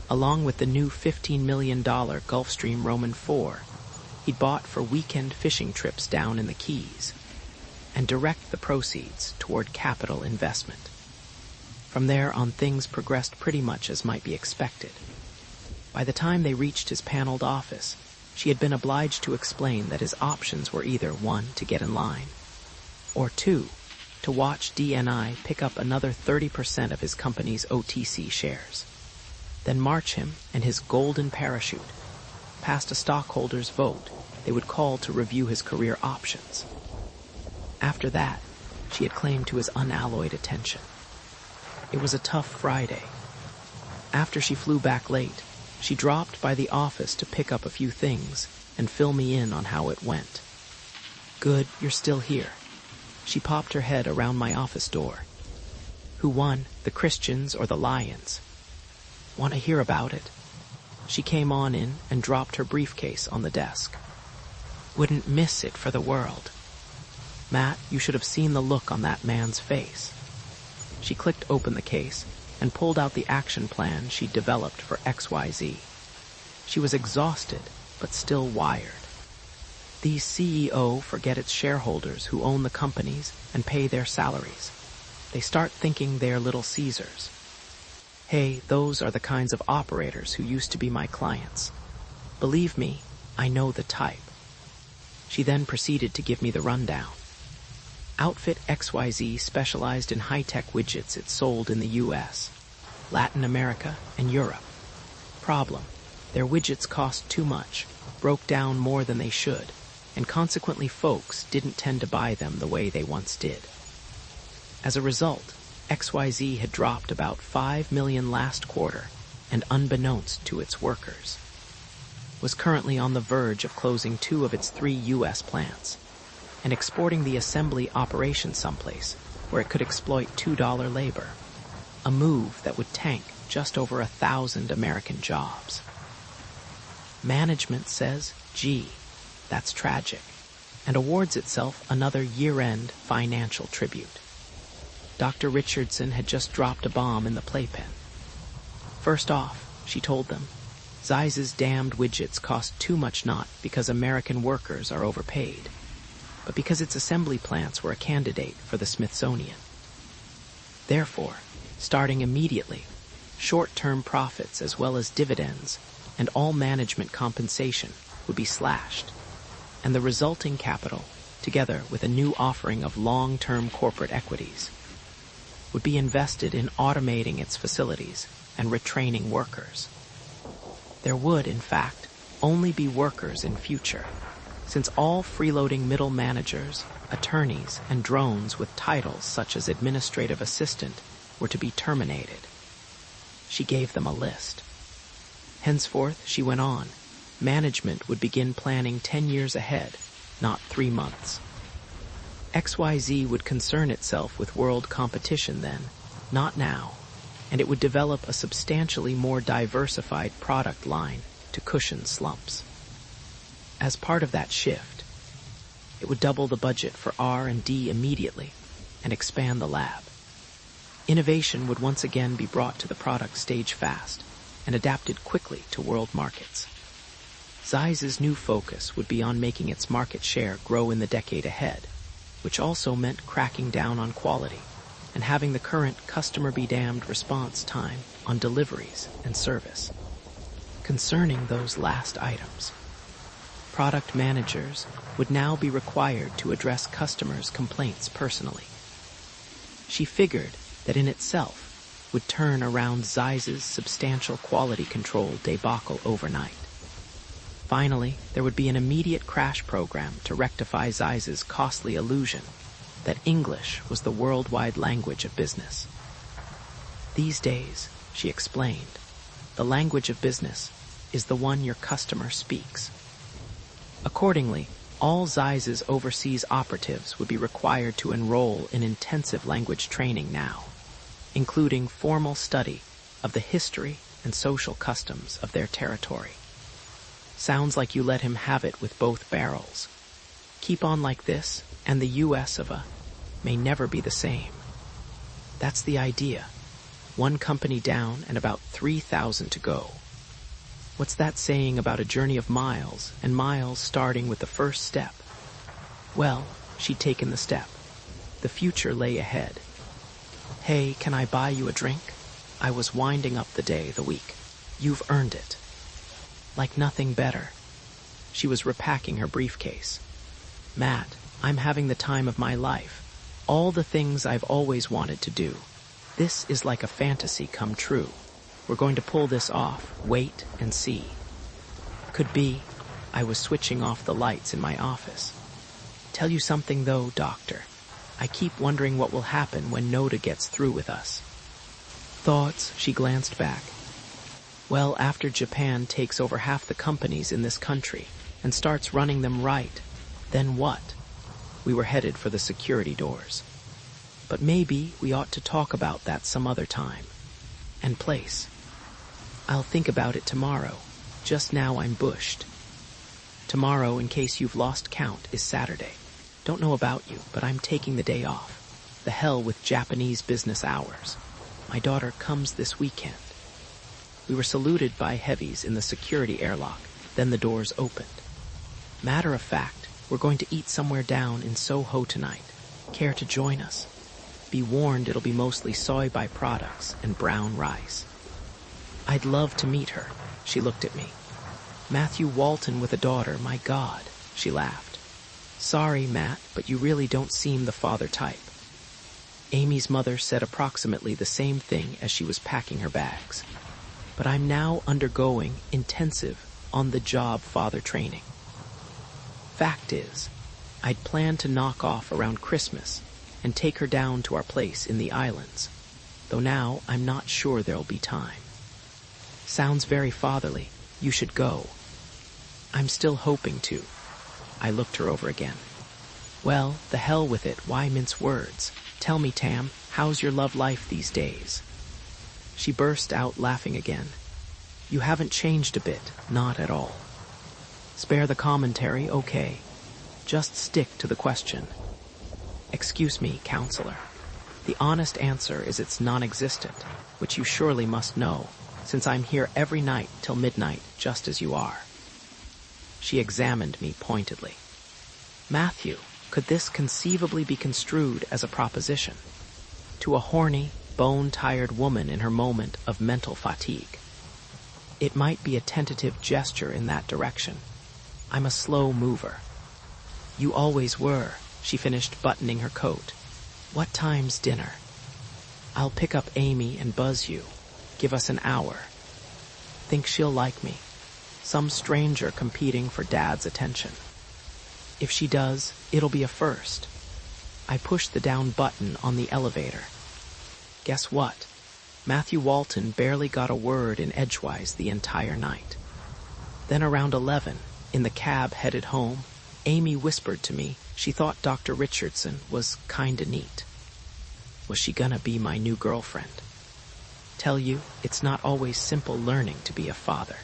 along with the new $15 million Gulfstream Roman 4 he'd bought for weekend fishing trips down in the Keys, and direct the proceeds toward capital investment. From there on, things progressed pretty much as might be expected. By the time they reached his paneled office, she had been obliged to explain that his options were either 1, to get in line, or 2, to watch D&I pick up another 30% of his company's OTC shares, then march him and his golden parachute past a stockholders' vote they would call to review his career options. After that, she had claimed to his unalloyed attention. It was a tough Friday. After she flew back late, she dropped by the office to pick up a few things and fill me in on how it went. "Good, you're still here." She popped her head around my office door. "Who won, the Christians or the Lions?" "Want to hear about it?" She came on in and dropped her briefcase on the desk. "Wouldn't miss it for the world. Matt, you should have seen the look on that man's face." She clicked open the case and pulled out the action plan she'd developed for XYZ. She was exhausted, but still wired. The CEO forget its shareholders who own the companies and pay their salaries. They start thinking they're Little Caesars. Hey, those are the kinds of operators who used to be my clients. Believe me, I know the type. She then proceeded to give me the rundown. Outfit XYZ specialized in high-tech widgets it sold in the US, Latin America, and Europe. Problem: their widgets cost too much, broke down more than they should, and consequently folks didn't tend to buy them the way they once did. As a result, XYZ had dropped about 5 million last quarter, and unbeknownst to its workers, was currently on the verge of closing 2 of its 3 US plants, and exporting the assembly operation someplace where it could exploit $2 labor, a move that would tank just over 1,000 American jobs. Management says, gee, that's tragic, and awards itself another year-end financial tribute. Dr. Richardson had just dropped a bomb in the playpen. First off, she told them, Zeiss's damned widgets cost too much not because American workers are overpaid, but because its assembly plants were a candidate for the Smithsonian. Therefore, starting immediately, short-term profits as well as dividends and all management compensation would be slashed, and the resulting capital, together with a new offering of long-term corporate equities, would be invested in automating its facilities and retraining workers. There would, in fact, only be workers in future, since all freeloading middle managers, attorneys, and drones with titles such as administrative assistant were to be terminated. She gave them a list. Henceforth, she went on, management would begin planning 10 years ahead, not 3 months. XYZ would concern itself with world competition then, not now, and it would develop a substantially more diversified product line to cushion slumps. As part of that shift, it would double the budget for R&D immediately and expand the lab. Innovation would once again be brought to the product stage fast and adapted quickly to world markets. Zeiss's new focus would be on making its market share grow in the decade ahead, which also meant cracking down on quality and having the current customer-be-damned response time on deliveries and service. Concerning those last items, product managers would now be required to address customers' complaints personally. She figured that in itself would turn around Zeiss's substantial quality control debacle overnight. Finally, there would be an immediate crash program to rectify Zeiss's costly illusion that English was the worldwide language of business. These days, she explained, the language of business is the one your customer speaks. Accordingly, all Zeiss's overseas operatives would be required to enroll in intensive language training now, including formal study of the history and social customs of their territory. Sounds like you let him have it with both barrels. Keep on like this, and the US of A may never be the same. That's the idea. 1 company down and about 3,000 to go. What's that saying about a journey of miles, and miles starting with the first step? Well, she'd taken the step. The future lay ahead. Hey, can I buy you a drink? I was winding up the day, the week. You've earned it. Like nothing better. She was repacking her briefcase. Matt, I'm having the time of my life. All the things I've always wanted to do. This is like a fantasy come true. We're going to pull this off. Wait and see. Could be. I was switching off the lights in my office. Tell you something though, doctor. I keep wondering what will happen when Noda gets through with us. Thoughts, she glanced back. Well, after Japan takes over half the companies in this country and starts running them right, then what? We were headed for the security doors. But maybe we ought to talk about that some other time. And place. I'll think about it tomorrow. Just now I'm bushed. Tomorrow, in case you've lost count, is Saturday. Don't know about you, but I'm taking the day off. The hell with Japanese business hours. My daughter comes this weekend. We were saluted by heavies in the security airlock. Then the doors opened. Matter of fact, we're going to eat somewhere down in Soho tonight. Care to join us? Be warned it'll be mostly soy byproducts and brown rice. I'd love to meet her. She looked at me. Matthew Walton with a daughter, my God, she laughed. Sorry, Matt, but you really don't seem the father type. Amy's mother said approximately the same thing as she was packing her bags. But I'm now undergoing intensive, on-the-job father training. Fact is, I'd planned to knock off around Christmas and take her down to our place in the islands, though now I'm not sure there'll be time. Sounds very fatherly. You should go. I'm still hoping to. I looked her over again. Well, the hell with it, why mince words? Tell me, Tam, how's your love life these days? She burst out laughing again. You haven't changed a bit, not at all. Spare the commentary, okay. Just stick to the question. Excuse me, counselor. The honest answer is it's non-existent, which you surely must know, since I'm here every night till midnight, just as you are. She examined me pointedly. Matthew, could this conceivably be construed as a proposition? To a horny, bone-tired woman in her moment of mental fatigue. It might be a tentative gesture in that direction. I'm a slow mover. You always were, she finished buttoning her coat. What time's dinner? I'll pick up Amy and buzz you. Give us an hour. Think she'll like me. Some stranger competing for Dad's attention. If she does, it'll be a first. I pushed the down button on the elevator. Guess what? Matthew Walton barely got a word in edgewise the entire night. Then around 11, in the cab headed home, Amy whispered to me she thought Dr. Richardson was kinda neat. Was she gonna be my new girlfriend? Tell you, it's not always simple learning to be a father.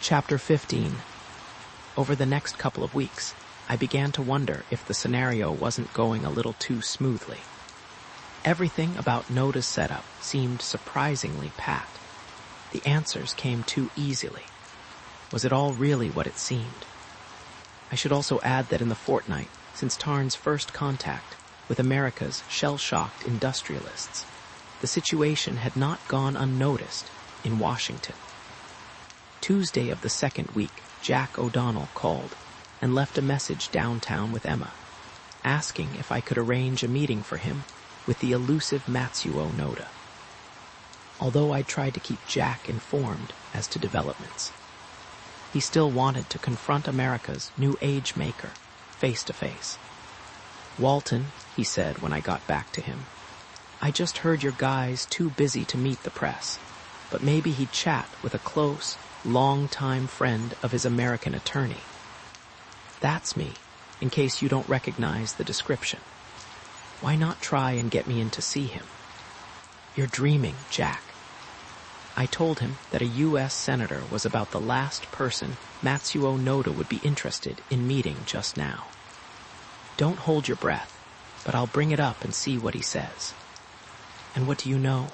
Chapter 15. Over the next couple of weeks, I began to wonder if the scenario wasn't going a little too smoothly. Everything about Noda's setup seemed surprisingly pat. The answers came too easily. Was it all really what it seemed? I should also add that in the fortnight since Tarn's first contact with America's shell-shocked industrialists, the situation had not gone unnoticed in Washington. Tuesday of the second week, Jack O'Donnell called and left a message downtown with Emma, asking if I could arrange a meeting for him with the elusive Matsuo Noda. Although I tried to keep Jack informed as to developments, he still wanted to confront America's new age maker face to face. Walton, he said when I got back to him, I just heard your guy's too busy to meet the press, but maybe he'd chat with a close, long-time friend of his American attorney. That's me, in case you don't recognize the description. Why not try and get me in to see him? You're dreaming, Jack. I told him that a U.S. senator was about the last person Matsuo Noda would be interested in meeting just now. Don't hold your breath, but I'll bring it up and see what he says. And what do you know?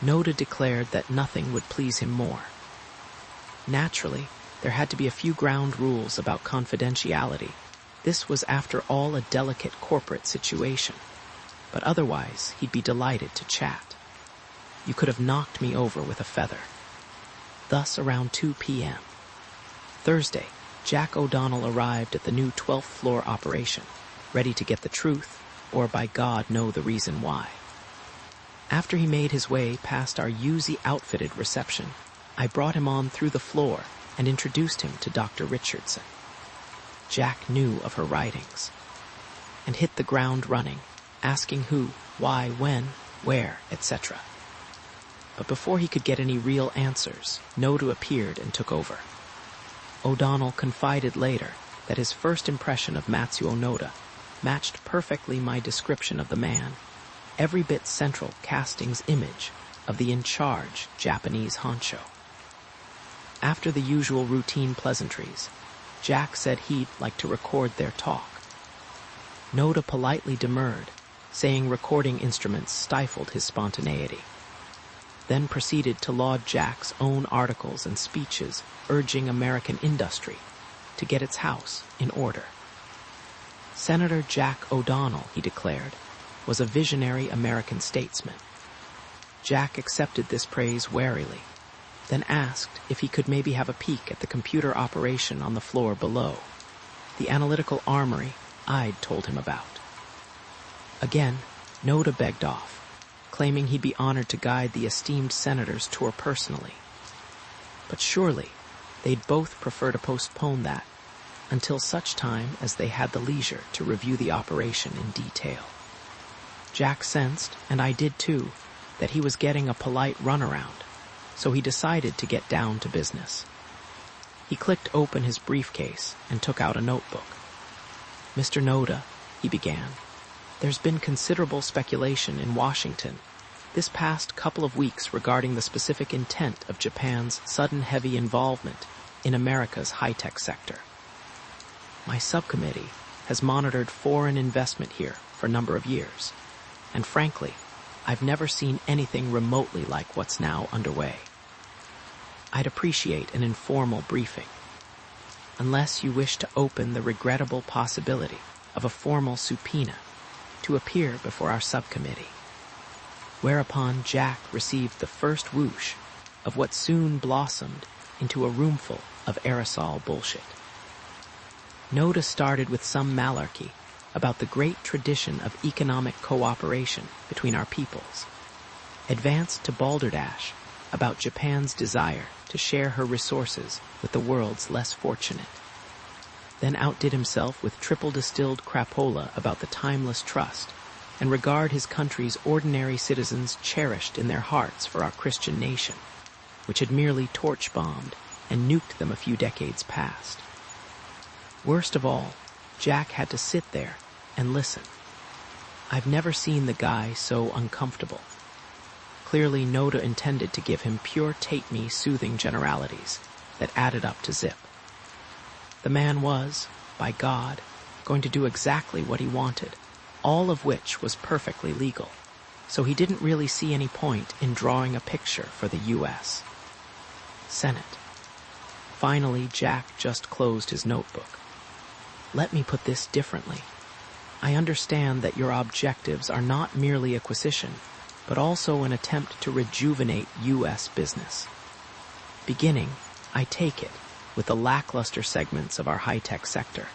Noda declared that nothing would please him more. Naturally, there had to be a few ground rules about confidentiality. This was, after all, a delicate corporate situation. But otherwise, he'd be delighted to chat. You could have knocked me over with a feather. Thus, around 2 p.m. Thursday, Jack O'Donnell arrived at the new 12th floor operation, ready to get the truth, or by God know the reason why. After he made his way past our usually outfitted reception, I brought him on through the floor and introduced him to Dr. Richardson. Jack knew of her writings and hit the ground running, asking who, why, when, where, etc. But before he could get any real answers, Noda appeared and took over. O'Donnell confided later that his first impression of Matsuo Noda matched perfectly my description of the man, every bit central casting's image of the in-charge Japanese honcho. After the usual routine pleasantries, Jack said he'd like to record their talk. Noda politely demurred, saying recording instruments stifled his spontaneity, then proceeded to laud Jack's own articles and speeches urging American industry to get its house in order. Senator Jack O'Donnell, he declared, was a visionary American statesman. Jack accepted this praise warily, then asked if he could maybe have a peek at the computer operation on the floor below, the analytical armory I'd told him about. Again, Noda begged off, claiming he'd be honored to guide the esteemed senator's tour personally. But surely, they'd both prefer to postpone that until such time as they had the leisure to review the operation in detail. Jack sensed, and I did too, that he was getting a polite runaround, so he decided to get down to business. He clicked open his briefcase and took out a notebook. "Mr. Noda," he began, "there's been considerable speculation in Washington this past couple of weeks regarding the specific intent of Japan's sudden heavy involvement in America's high-tech sector. My subcommittee has monitored foreign investment here for a number of years, and frankly, I've never seen anything remotely like what's now underway. I'd appreciate an informal briefing, unless you wish to open the regrettable possibility of a formal subpoena to appear before our subcommittee." Whereupon Jack received the first whoosh of what soon blossomed into a roomful of aerosol bullshit. Noda started with some malarkey about the great tradition of economic cooperation between our peoples, advanced to balderdash about Japan's desire to share her resources with the world's less fortunate, then outdid himself with triple distilled crapola about the timeless trust and regard his country's ordinary citizens cherished in their hearts for our Christian nation, which had merely torch-bombed and nuked them a few decades past. Worst of all, Jack had to sit there and listen. I've never seen the guy so uncomfortable. Clearly, Noda intended to give him pure take-me soothing generalities that added up to zip. The man was, by God, going to do exactly what he wanted, all of which was perfectly legal, so he didn't really see any point in drawing a picture for the U.S. Senate. Finally, Jack just closed his notebook. "Let me put this differently. I understand that your objectives are not merely acquisition, but also an attempt to rejuvenate U.S. business. Beginning, I take it, with the lackluster segments of our high-tech sector.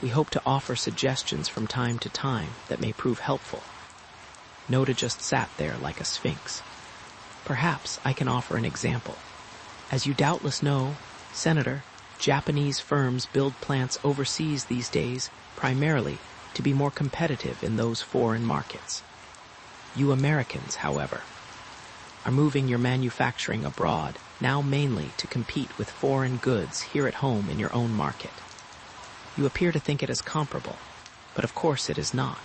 We hope to offer suggestions from time to time that may prove helpful." Noda just sat there like a sphinx. "Perhaps I can offer an example. As you doubtless know, Senator, Japanese firms build plants overseas these days primarily to be more competitive in those foreign markets. You Americans, however, are moving your manufacturing abroad, now mainly to compete with foreign goods here at home in your own market. You appear to think it is comparable, but of course it is not.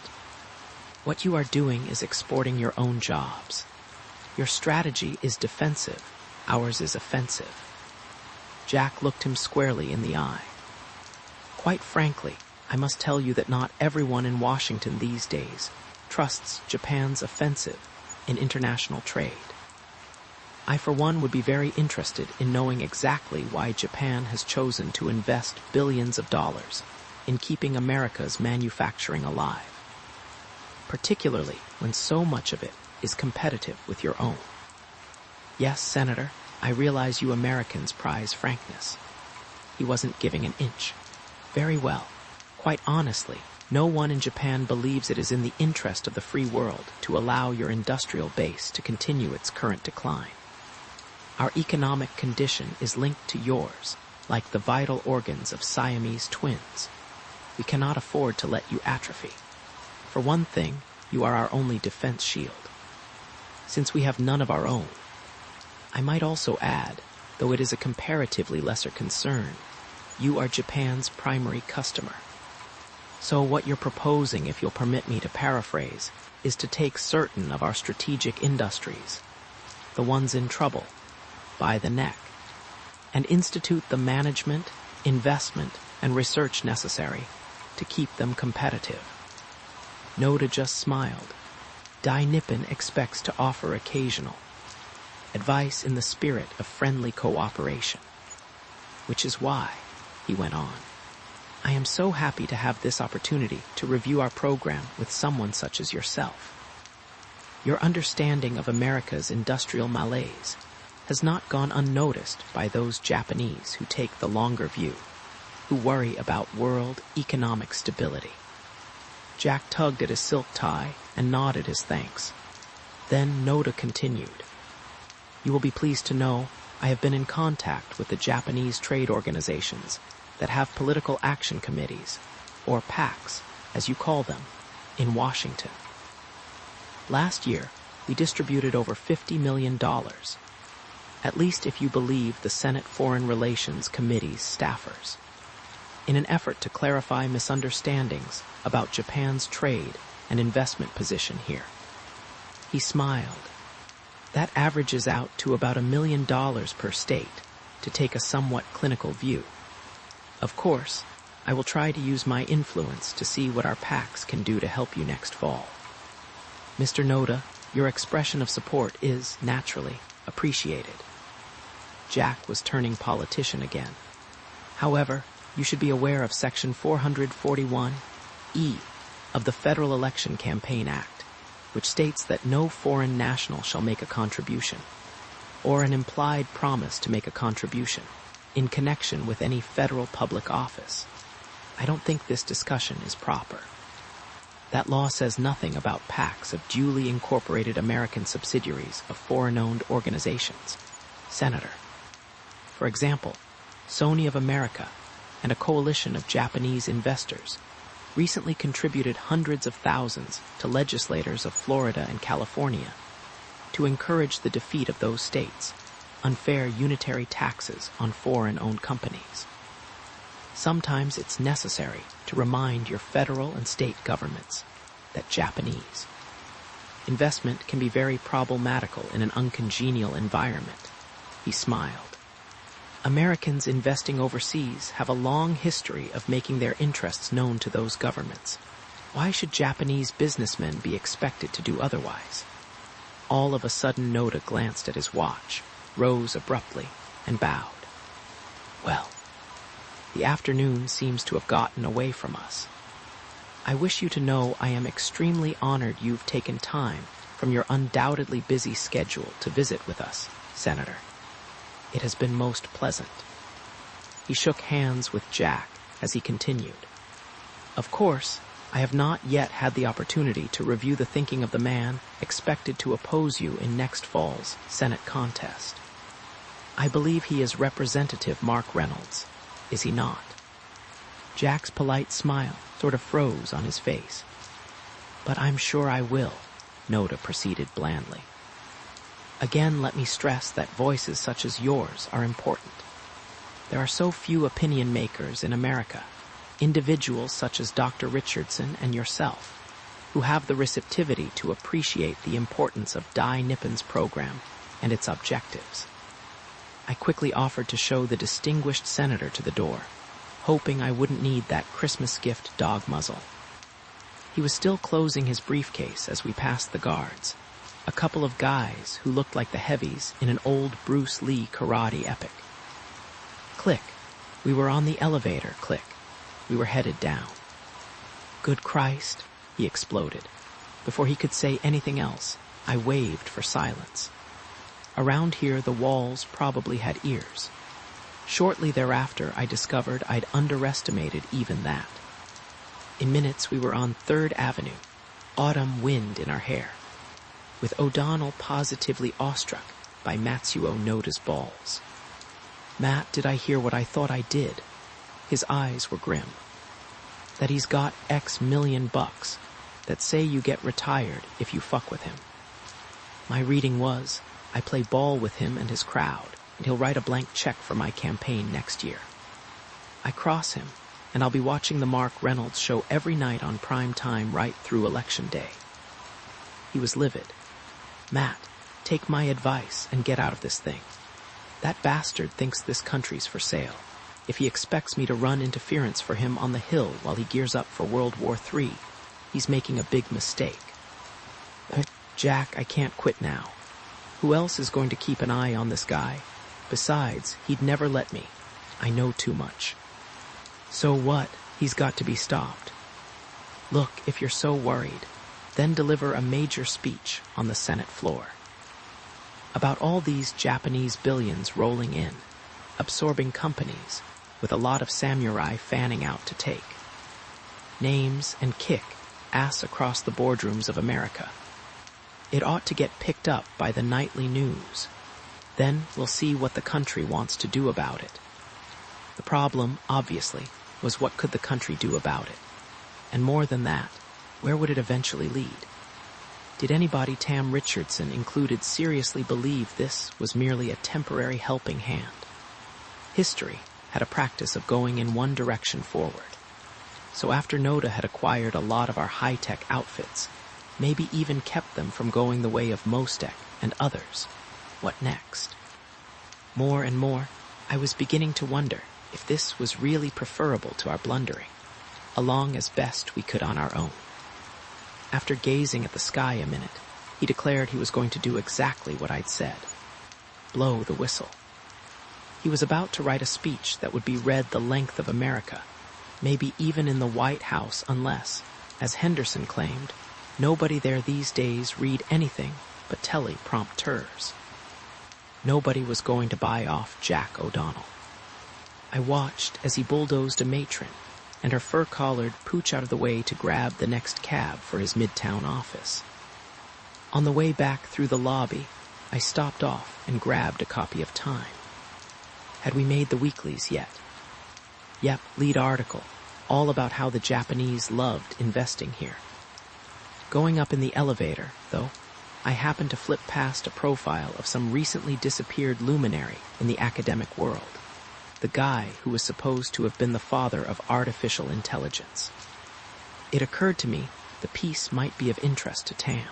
What you are doing is exporting your own jobs. Your strategy is defensive, ours is offensive." Jack looked him squarely in the eye. "Quite frankly, I must tell you that not everyone in Washington these days trusts Japan's offensive in international trade. I, for one, would be very interested in knowing exactly why Japan has chosen to invest billions of dollars in keeping America's manufacturing alive, particularly when so much of it is competitive with your own. Yes, Senator, I realize you Americans prize frankness. He wasn't giving an inch. Very well. Quite honestly, no one in Japan believes it is in the interest of the free world to allow your industrial base to continue its current decline. Our economic condition is linked to yours, like the vital organs of Siamese twins. We cannot afford to let you atrophy. For one thing, you are our only defense shield. Since we have none of our own, I might also add, though it is a comparatively lesser concern, you are Japan's primary customer. So what you're proposing, if you'll permit me to paraphrase, is to take certain of our strategic industries, the ones in trouble, by the neck, and institute the management, investment, and research necessary to keep them competitive. Noda just smiled. Dai Nippon expects to offer occasional advice in the spirit of friendly cooperation. Which is why, he went on, I am so happy to have this opportunity to review our program with someone such as yourself. Your understanding of America's industrial malaise has not gone unnoticed by those Japanese who take the longer view, who worry about world economic stability. Jack tugged at his silk tie and nodded his thanks. Then Noda continued, You will be pleased to know I have been in contact with the Japanese trade organizations that have political action committees, or PACs, as you call them, in Washington. Last year, we distributed over $50 million, at least if you believe the Senate Foreign Relations Committee's staffers, in an effort to clarify misunderstandings about Japan's trade and investment position here. He smiled. That averages out to about $1 million per state, to take a somewhat clinical view. Of course, I will try to use my influence to see what our PACs can do to help you next fall. Mr. Noda, your expression of support is, naturally, appreciated. Jack was turning politician again. However, you should be aware of Section 441E of the Federal Election Campaign Act, which states that no foreign national shall make a contribution, or an implied promise to make a contribution, in connection with any federal public office. I don't think this discussion is proper. That law says nothing about PACs of duly incorporated American subsidiaries of foreign-owned organizations. Senator. For example, Sony of America and a coalition of Japanese investors recently contributed hundreds of thousands to legislators of Florida and California to encourage the defeat of those states' unfair unitary taxes on foreign-owned companies. Sometimes it's necessary to remind your federal and state governments that Japanese investment can be very problematical in an uncongenial environment. He smiled. Americans investing overseas have a long history of making their interests known to those governments. Why should Japanese businessmen be expected to do otherwise? All of a sudden, Noda glanced at his watch, rose abruptly, and bowed. Well, the afternoon seems to have gotten away from us. I wish you to know I am extremely honored you've taken time from your undoubtedly busy schedule to visit with us, Senator. It has been most pleasant. He shook hands with Jack as he continued. Of course, I have not yet had the opportunity to review the thinking of the man expected to oppose you in next fall's Senate contest. I believe he is Representative Mark Reynolds, is he not? Jack's polite smile sort of froze on his face. But I'm sure I will, Noda proceeded blandly. Again, let me stress that voices such as yours are important. There are so few opinion makers in America, individuals such as Dr. Richardson and yourself, who have the receptivity to appreciate the importance of Dai Nippon's program and its objectives. I quickly offered to show the distinguished senator to the door, hoping I wouldn't need that Christmas gift dog muzzle. He was still closing his briefcase as we passed the guards, A couple of guys who looked like the heavies in an old Bruce Lee karate epic. Click. We were on the elevator, click. We were headed down. Good Christ, he exploded. Before he could say anything else, I waved for silence. Around here, the walls probably had ears. Shortly thereafter, I discovered I'd underestimated even that. In minutes, we were on 3rd Avenue, autumn wind in our hair, with O'Donnell positively awestruck by Matsuo Noda's balls. Matt, did I hear what I thought I did? His eyes were grim. That he's got X million bucks that say you get retired if you fuck with him. My reading was, I play ball with him and his crowd, and he'll write a blank check for my campaign next year. I cross him, and I'll be watching the Mark Reynolds show every night on prime time right through Election Day. He was livid. Matt, take my advice and get out of this thing. That bastard thinks this country's for sale. If he expects me to run interference for him on the Hill while he gears up for World War III, he's making a big mistake. Jack, I can't quit now. Who else is going to keep an eye on this guy? Besides, he'd never let me. I know too much. So what? He's got to be stopped. Look, if you're so worried, then deliver a major speech on the Senate floor. About all these Japanese billions rolling in, absorbing companies, with a lot of samurai fanning out to take. Names and kick ass across the boardrooms of America. It ought to get picked up by the nightly news. Then we'll see what the country wants to do about it. The problem, obviously, was what could the country do about it? And more than that, where would it eventually lead? Did anybody, Tam Richardson included, seriously believe this was merely a temporary helping hand? History had a practice of going in one direction forward. So after Noda had acquired a lot of our high-tech outfits, maybe even kept them from going the way of Mostek and others, what next? More and more, I was beginning to wonder if this was really preferable to our blundering, along as best we could on our own. After gazing at the sky a minute, he declared he was going to do exactly what I'd said. Blow the whistle. He was about to write a speech that would be read the length of America, maybe even in the White House unless, as Henderson claimed, nobody there these days read anything but teleprompters. Nobody was going to buy off Jack O'Donnell. I watched as he bulldozed a matron and her fur-collared pooch out of the way to grab the next cab for his midtown office. On the way back through the lobby, I stopped off and grabbed a copy of Time. Had we made the weeklies yet? Yep, lead article, all about how the Japanese loved investing here. Going up in the elevator, though, I happened to flip past a profile of some recently disappeared luminary in the academic world. The guy who was supposed to have been the father of artificial intelligence. It occurred to me the piece might be of interest to Tam.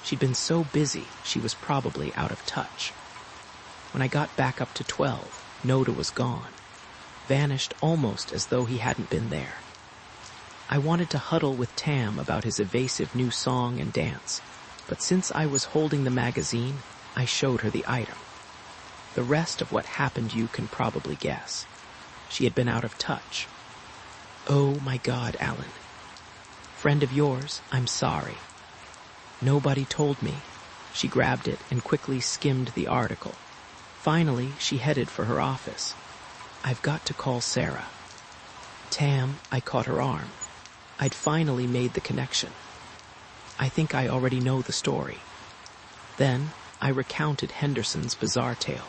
She'd been so busy she was probably out of touch. When I got back up to 12, Noda was gone, vanished almost as though he hadn't been there. I wanted to huddle with Tam about his evasive new song and dance, but since I was holding the magazine, I showed her the item. The rest of what happened you can probably guess. She had been out of touch. Oh my God, Alan. Friend of yours, I'm sorry. Nobody told me. She grabbed it and quickly skimmed the article. Finally, she headed for her office. I've got to call Sarah. Tam, I caught her arm. I'd finally made the connection. I think I already know the story. Then, I recounted Henderson's bizarre tale.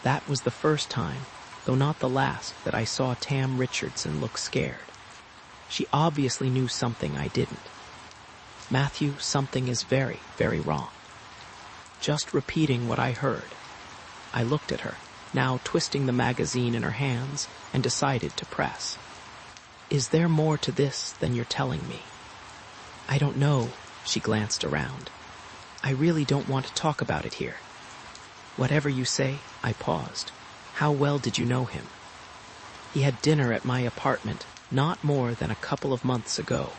That was the first time, though not the last, that I saw Tam Richardson look scared. She obviously knew something I didn't. Matthew, something is very, very wrong. Just repeating what I heard. I looked at her, now twisting the magazine in her hands, and decided to press. Is there more to this than you're telling me? I don't know, she glanced around. I really don't want to talk about it here. Whatever you say, I paused. How well did you know him? He had dinner at my apartment not more than a couple of months ago.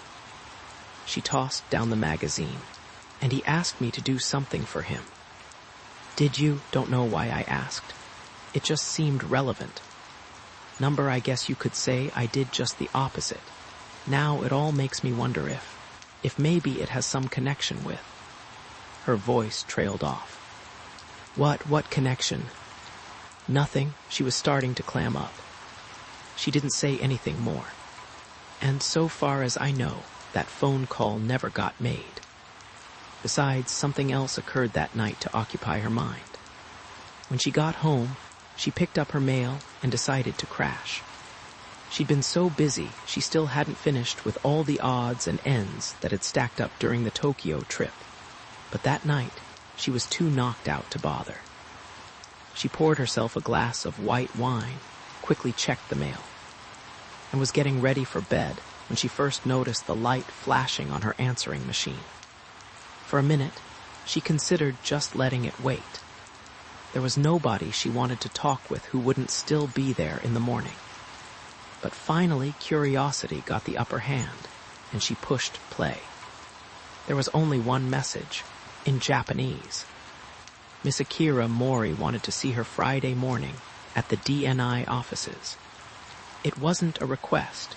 She tossed down the magazine. and he asked me to do something for him. Did you? Don't know why I asked. It just seemed relevant. Number, I guess you could say I did just the opposite. Now it all makes me wonder if maybe it has some connection with. Her voice trailed off. What connection? Nothing. She was starting to clam up. She didn't say anything more. And so far as I know, that phone call never got made. Besides, something else occurred that night to occupy her mind. When she got home, she picked up her mail and decided to crash. She'd been so busy, she still hadn't finished with all the odds and ends that had stacked up during the Tokyo trip. But that night, she was too knocked out to bother. She poured herself a glass of white wine, quickly checked the mail, and was getting ready for bed when she first noticed the light flashing on her answering machine. For a minute, she considered just letting it wait. There was nobody she wanted to talk with who wouldn't still be there in the morning. But finally, curiosity got the upper hand, and she pushed play. There was only one message, in Japanese. Miss Akira Mori wanted to see her Friday morning at the DNI offices. It wasn't a request,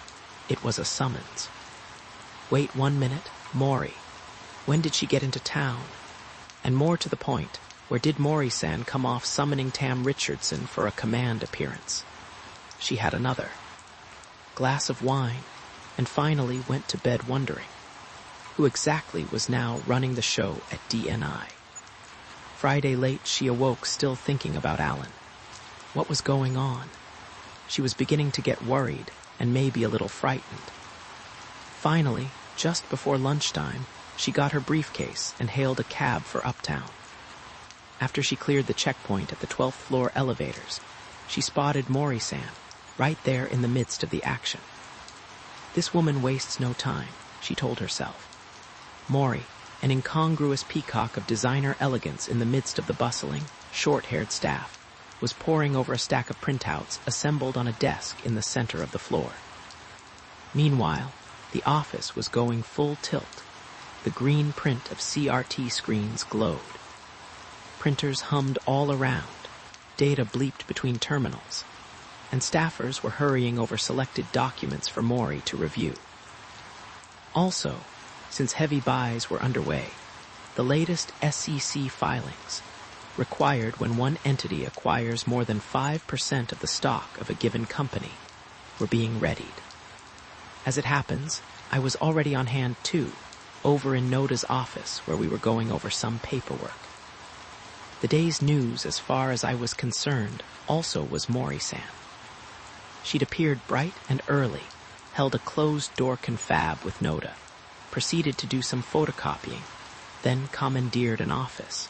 it was a summons. Wait 1 minute, Mori. When did she get into town? And more to the point, where did Mori-san come off summoning Tam Richardson for a command appearance? She had another glass of wine, and finally went to bed wondering who exactly was now running the show at DNI. Friday late, she awoke still thinking about Alan. What was going on? She was beginning to get worried and maybe a little frightened. Finally, just before lunchtime, she got her briefcase and hailed a cab for uptown. After she cleared the checkpoint at the 12th floor elevators, she spotted Mori-san, right there in the midst of the action. This woman wastes no time, she told herself. Mori, an incongruous peacock of designer elegance in the midst of the bustling, short-haired staff, was poring over a stack of printouts assembled on a desk in the center of the floor. Meanwhile, the office was going full tilt. The green print of CRT screens glowed. Printers hummed all around, data bleeped between terminals, and staffers were hurrying over selected documents for Mori to review. Also, since heavy buys were underway, the latest SEC filings, required when one entity acquires more than 5% of the stock of a given company, were being readied. As it happens, I was already on hand too, over in Noda's office where we were going over some paperwork. The day's news, as far as I was concerned, also was Mori-san. She'd appeared bright and early, held a closed-door confab with Noda, proceeded to do some photocopying, then commandeered an office.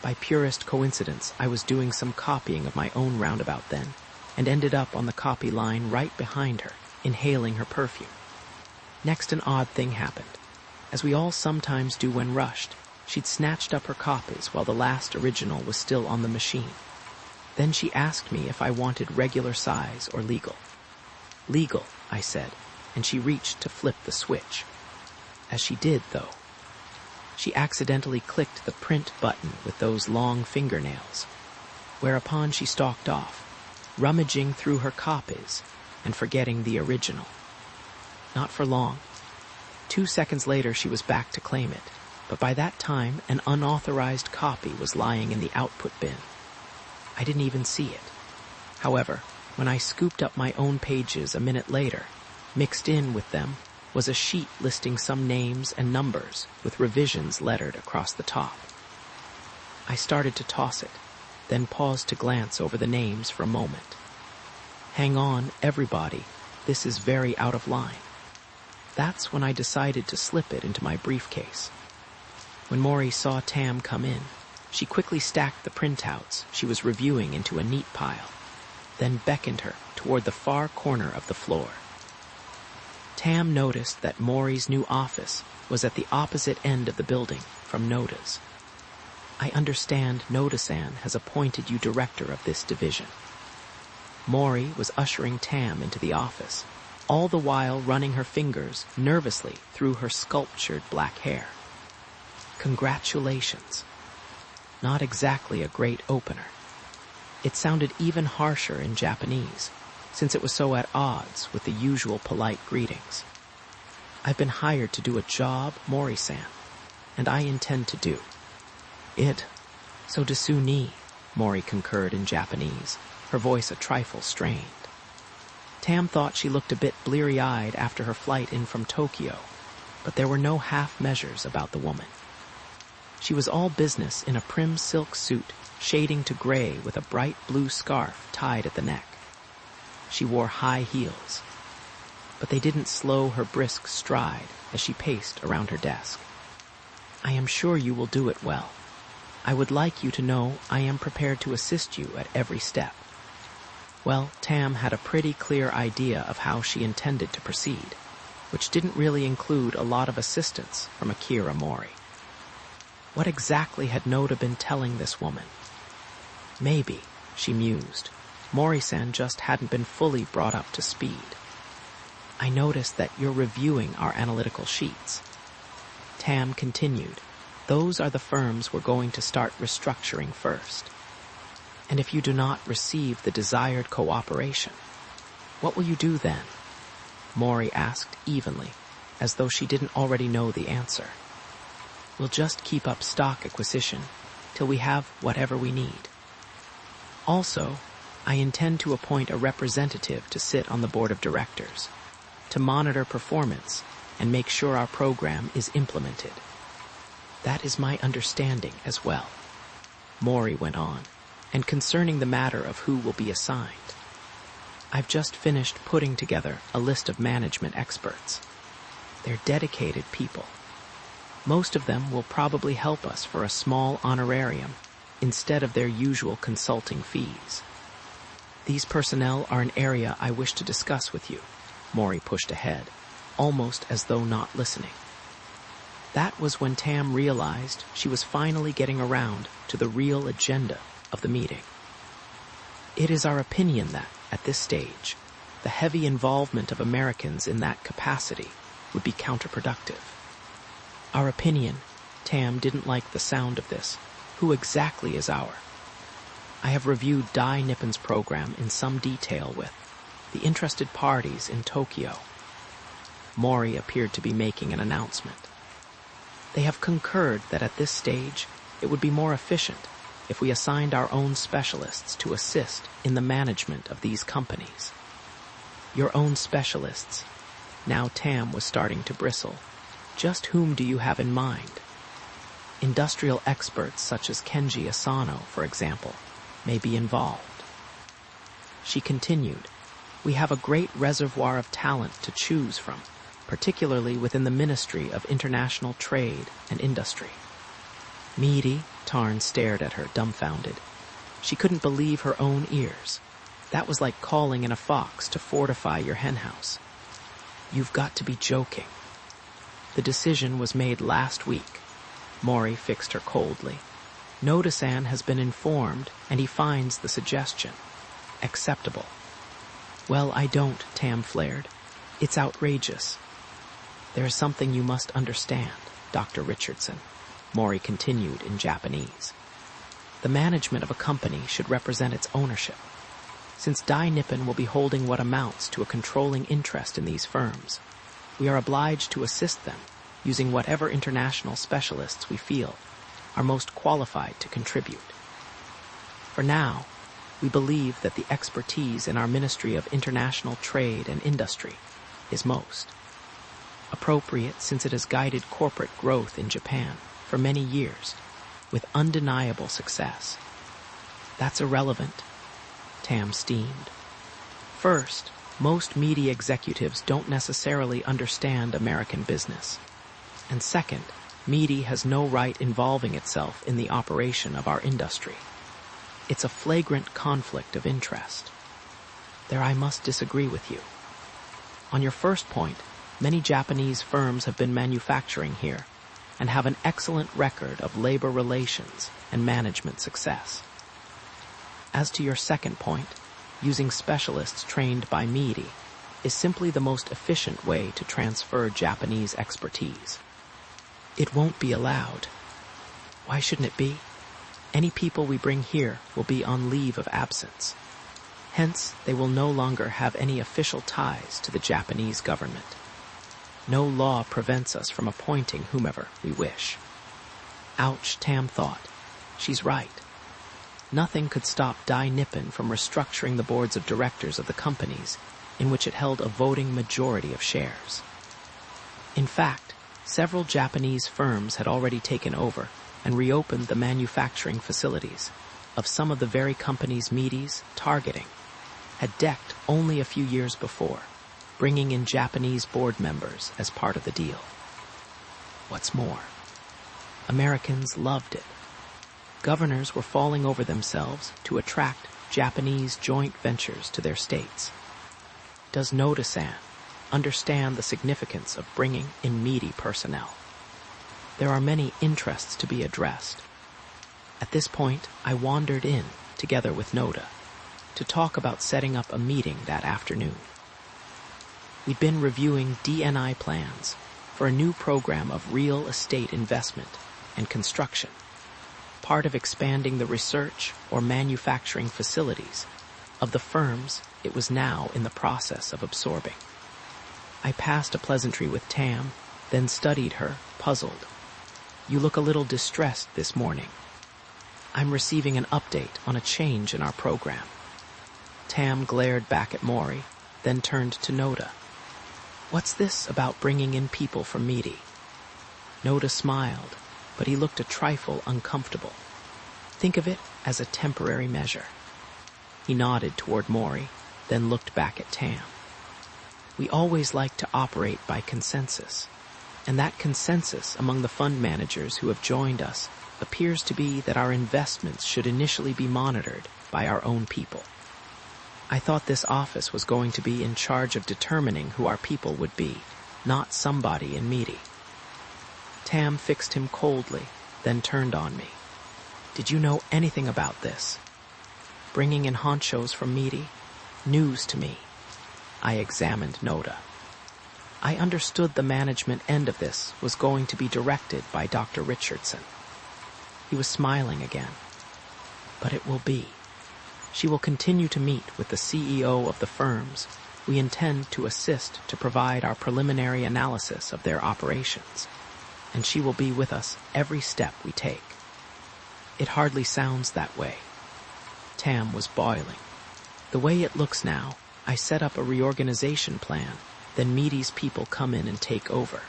By purest coincidence, I was doing some copying of my own roundabout then, and ended up on the copy line right behind her, inhaling her perfume. Next, an odd thing happened. As we all sometimes do when rushed, she'd snatched up her copies while the last original was still on the machine. Then she asked me if I wanted regular size or legal. Legal, I said, and she reached to flip the switch. As she did, though, she accidentally clicked the print button with those long fingernails, whereupon she stalked off, rummaging through her copies and forgetting the original. Not for long. 2 seconds later, she was back to claim it, but by that time, an unauthorized copy was lying in the output bin. I didn't even see it. However, when I scooped up my own pages a minute later, mixed in with them was a sheet listing some names and numbers with revisions lettered across the top. I started to toss it, then paused to glance over the names for a moment. Hang on, everybody, this is very out of line. That's when I decided to slip it into my briefcase. When Mori saw Tam come in, she quickly stacked the printouts she was reviewing into a neat pile, then beckoned her toward the far corner of the floor. Tam noticed that Mori's new office was at the opposite end of the building from Noda's. I understand Noda-san has appointed you director of this division. Mori was ushering Tam into the office, all the while running her fingers nervously through her sculptured black hair. Congratulations. Not exactly a great opener. It sounded even harsher in Japanese, since it was so at odds with the usual polite greetings. I've been hired to do a job, Mori-san, and I intend to do it. So desu ni, Mori concurred in Japanese, her voice a trifle strained. Tam thought she looked a bit bleary-eyed after her flight in from Tokyo, but there were no half measures about the woman. She was all business in a prim silk suit shading to gray with a bright blue scarf tied at the neck. She wore high heels, but they didn't slow her brisk stride as she paced around her desk. I am sure you will do it well. I would like you to know I am prepared to assist you at every step. Well, Tam had a pretty clear idea of how she intended to proceed, which didn't really include a lot of assistance from Akira Mori. What exactly had Noda been telling this woman? Maybe, she mused, Mori-san just hadn't been fully brought up to speed. I noticed that you're reviewing our analytical sheets. Tam continued, those are the firms we're going to start restructuring first. And if you do not receive the desired cooperation, what will you do then? Mori asked evenly, as though she didn't already know the answer. We'll just keep up stock acquisition till we have whatever we need. Also, I intend to appoint a representative to sit on the board of directors, to monitor performance and make sure our program is implemented. That is my understanding as well, Mori went on, and concerning the matter of who will be assigned. I've just finished putting together a list of management experts. They're dedicated people. Most of them will probably help us for a small honorarium instead of their usual consulting fees. These personnel are an area I wish to discuss with you, Mori pushed ahead, almost as though not listening. That was when Tam realized she was finally getting around to the real agenda of the meeting. It is our opinion that, at this stage, the heavy involvement of Americans in that capacity would be counterproductive. Our opinion, Tam didn't like the sound of this. Who exactly is our? I have reviewed Dai Nippon's program in some detail with the interested parties in Tokyo. Mori appeared to be making an announcement. They have concurred that at this stage it would be more efficient if we assigned our own specialists to assist in the management of these companies. Your own specialists. Now Tam was starting to bristle. Just whom do you have in mind? Industrial experts such as Kenji Asano, for example, may be involved. She continued, we have a great reservoir of talent to choose from, particularly within the Ministry of International Trade and Industry. Meaty, Tarn stared at her, dumbfounded. She couldn't believe her own ears. That was like calling in a fox to fortify your henhouse. You've got to be joking. The decision was made last week. Mori fixed her coldly. Noda-san has been informed, and he finds the suggestion acceptable. Well, I don't, Tam flared. It's outrageous. There is something you must understand, Dr. Richardson, Mori continued in Japanese. The management of a company should represent its ownership. Since Dai Nippon will be holding what amounts to a controlling interest in these firms, we are obliged to assist them using whatever international specialists we feel are most qualified to contribute. For now, we believe that the expertise in our Ministry of International Trade and Industry is most appropriate, since it has guided corporate growth in Japan for many years with undeniable success. That's irrelevant, Tam steamed. First, most media executives don't necessarily understand American business. And second, Meaty has no right involving itself in the operation of our industry. It's a flagrant conflict of interest. There I must disagree with you. On your first point, many Japanese firms have been manufacturing here and have an excellent record of labor relations and management success. As to your second point, using specialists trained by Meaty is simply the most efficient way to transfer Japanese expertise. It won't be allowed, Why shouldn't it be? Any people we bring here will be on leave of absence. Hence, they will no longer have any official ties to the Japanese government. No law prevents us from appointing whomever we wish. Ouch, Tam thought. She's right. Nothing could stop Dai Nippon from restructuring the boards of directors of the companies in which it held a voting majority of shares. In fact, several Japanese firms had already taken over and reopened the manufacturing facilities of some of the very companies Meade's targeting had decked only a few years before, bringing in Japanese board members as part of the deal. What's more, Americans loved it. Governors were falling over themselves to attract Japanese joint ventures to their states. Does Noda-san understand the significance of bringing in Meade personnel? There are many interests to be addressed. At this point, I wandered in, together with Noda, to talk about setting up a meeting that afternoon. We'd been reviewing D&I plans for a new program of real estate investment and construction, part of expanding the research or manufacturing facilities of the firms it was now in the process of absorbing. I passed a pleasantry with Tam, then studied her, puzzled. You look a little distressed this morning. I'm receiving an update on a change in our program. Tam glared back at Mori, then turned to Noda. What's this about bringing in people from Meade? Noda smiled, but he looked a trifle uncomfortable. Think of it as a temporary measure. He nodded toward Mori, then looked back at Tam. We always like to operate by consensus, and that consensus among the fund managers who have joined us appears to be that our investments should initially be monitored by our own people. I thought this office was going to be in charge of determining who our people would be, not somebody in Meade. Tam fixed him coldly, then turned on me. Did you know anything about this? Bringing in honchos from Meade? News to me. I examined Noda. I understood the management end of this was going to be directed by Dr. Richardson. He was smiling again. But it will be. She will continue to meet with the CEO of the firms we intend to assist to provide our preliminary analysis of their operations, and she will be with us every step we take. It hardly sounds that way. Tam was boiling. The way it looks now, I set up a reorganization plan, then Meade's people come in and take over.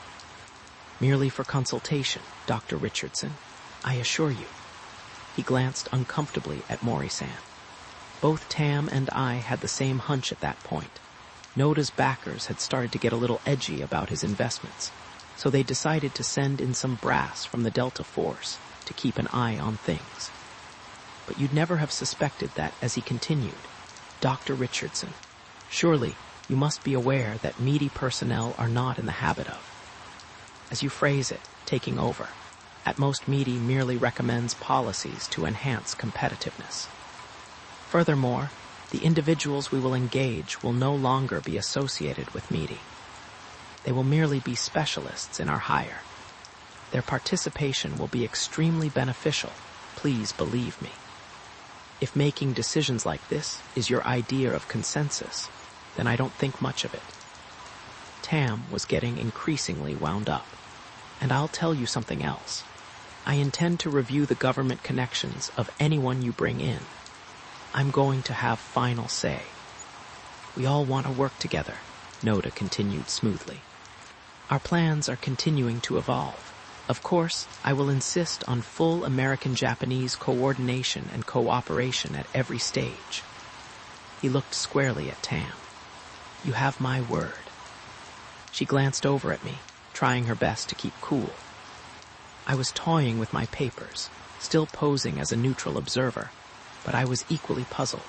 Merely for consultation, Dr. Richardson, I assure you. He glanced uncomfortably at Mori-san. Both Tam and I had the same hunch at that point. Noda's backers had started to get a little edgy about his investments, so they decided to send in some brass from the Delta Force to keep an eye on things. But you'd never have suspected that as he continued. Dr. Richardson, surely you must be aware that Meade personnel are not in the habit of, as you phrase it, taking over. At most, Meade merely recommends policies to enhance competitiveness. Furthermore, the individuals we will engage will no longer be associated with Meade. They will merely be specialists in our hire. Their participation will be extremely beneficial, please believe me. If making decisions like this is your idea of consensus, then I don't think much of it. Tam was getting increasingly wound up. And I'll tell you something else. I intend to review the government connections of anyone you bring in. I'm going to have final say. We all want to work together, Noda continued smoothly. Our plans are continuing to evolve. Of course, I will insist on full American-Japanese coordination and cooperation at every stage. He looked squarely at Tam. You have my word. She glanced over at me, trying her best to keep cool. I was toying with my papers, still posing as a neutral observer, but I was equally puzzled.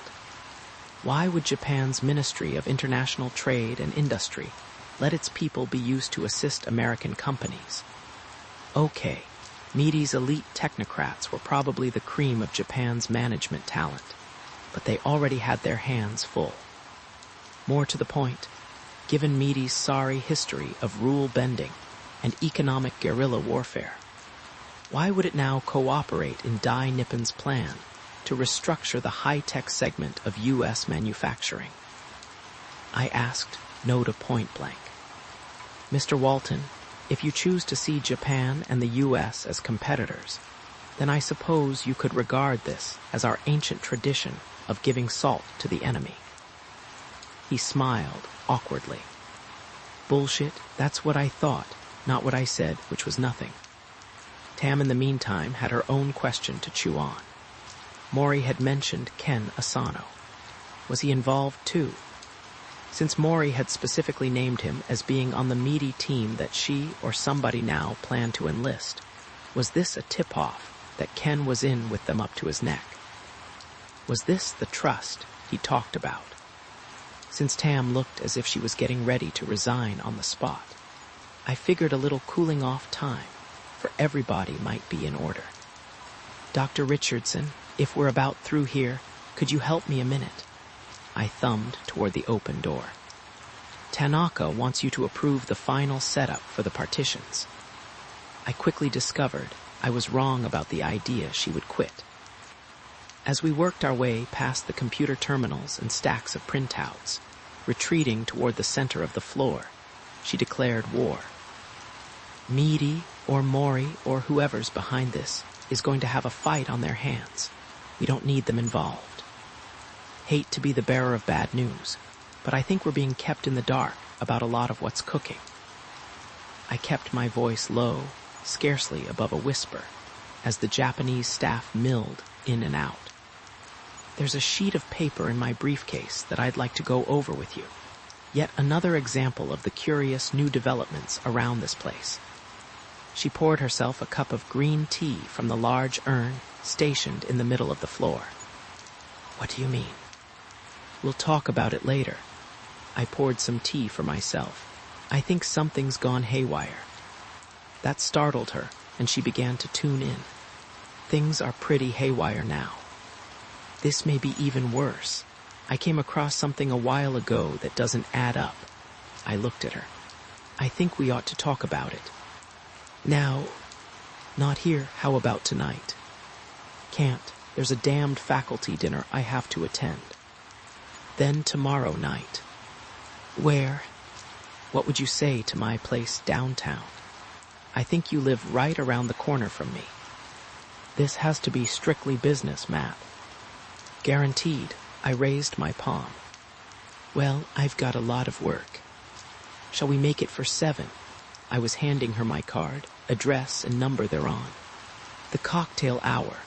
Why would Japan's Ministry of International Trade and Industry let its people be used to assist American companies? Okay, Meade's elite technocrats were probably the cream of Japan's management talent, but they already had their hands full. More to the point, given Meade's sorry history of rule bending and economic guerrilla warfare, Why would it now cooperate in Dai Nippon's plan to restructure the high-tech segment of U.S. manufacturing? I asked Noda point-blank. Mr. Walton, if you choose to see Japan and the U.S. as competitors, then I suppose you could regard this as our ancient tradition of giving salt to the enemy. He smiled awkwardly. Bullshit, that's what I thought, not what I said, which was nothing. Tam, in the meantime, had her own question to chew on. Mori had mentioned Ken Asano. Was he involved too? Since Mori had specifically named him as being on the meaty team that she or somebody now planned to enlist, was this a tip-off that Ken was in with them up to his neck? Was this the trust he talked about? Since Tam looked as if she was getting ready to resign on the spot, I figured a little cooling off time for everybody might be in order. Dr. Richardson, if we're about through here, could you help me a minute? I thumbed toward the open door. Tanaka wants you to approve the final setup for the partitions. I quickly discovered I was wrong about the idea she would quit. As we worked our way past the computer terminals and stacks of printouts, retreating toward the center of the floor, she declared war. Meaty or Mori or whoever's behind this is going to have a fight on their hands. We don't need them involved. Hate to be the bearer of bad news, but I think we're being kept in the dark about a lot of what's cooking. I kept my voice low, scarcely above a whisper, as the Japanese staff milled in and out. There's a sheet of paper in my briefcase that I'd like to go over with you. Yet another example of the curious new developments around this place. She poured herself a cup of green tea from the large urn stationed in the middle of the floor. What do you mean? We'll talk about it later. I poured some tea for myself. I think something's gone haywire. That startled her, and she began to tune in. Things are pretty haywire now. This may be even worse. I came across something a while ago that doesn't add up. I looked at her. I think we ought to talk about it. Now, not here, how about tonight? Can't. There's a damned faculty dinner I have to attend. Then tomorrow night. Where? What would you say to my place downtown? I think you live right around the corner from me. This has to be strictly business, Matt. Guaranteed. I raised my palm. Well, I've got a lot of work. Shall we make it for 7? I was handing her my card, address and number thereon. The cocktail hour.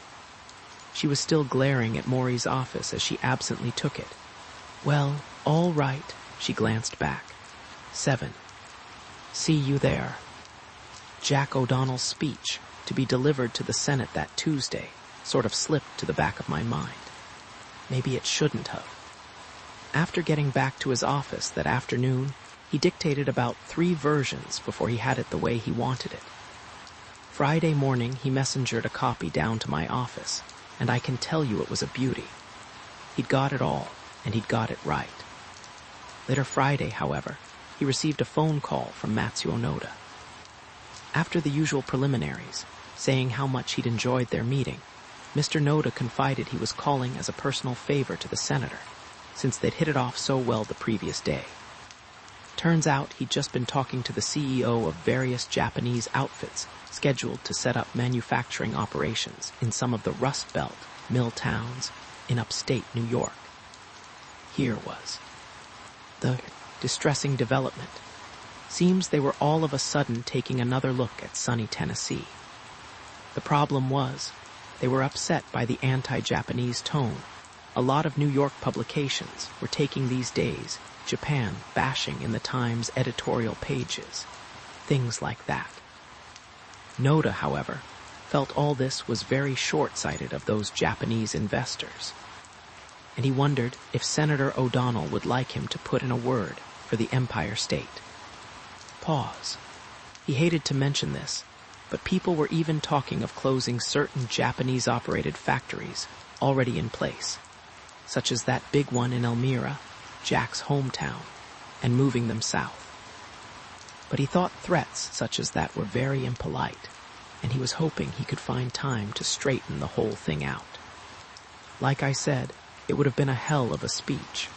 She was still glaring at Maury's office as she absently took it. Well, all right, she glanced back. 7. See you there. Jack O'Donnell's speech, to be delivered to the Senate that Tuesday, sort of slipped to the back of my mind. Maybe it shouldn't have. After getting back to his office that afternoon, he dictated about 3 versions before he had it the way he wanted it. Friday morning, he messengered a copy down to my office, and I can tell you it was a beauty. He'd got it all, and he'd got it right. Later Friday, however, he received a phone call from Matsuo Noda. After the usual preliminaries, saying how much he'd enjoyed their meeting, Mr. Noda confided he was calling as a personal favor to the senator, since they'd hit it off so well the previous day. Turns out he'd just been talking to the CEO of various Japanese outfits scheduled to set up manufacturing operations in some of the Rust Belt mill towns in upstate New York. Here was the distressing development. Seems they were all of a sudden taking another look at sunny Tennessee. The problem was, they were upset by the anti-Japanese tone. A lot of New York publications were taking these days Japan bashing in the Times editorial pages. Things like that. Noda, however, felt all this was very short-sighted of those Japanese investors. And he wondered if Senator O'Donnell would like him to put in a word for the Empire State. Pause. He hated to mention this, but people were even talking of closing certain Japanese-operated factories already in place, such as that big one in Elmira, Jack's hometown, and moving them south. But he thought threats such as that were very impolite, and he was hoping he could find time to straighten the whole thing out. Like I said, it would have been a hell of a speech,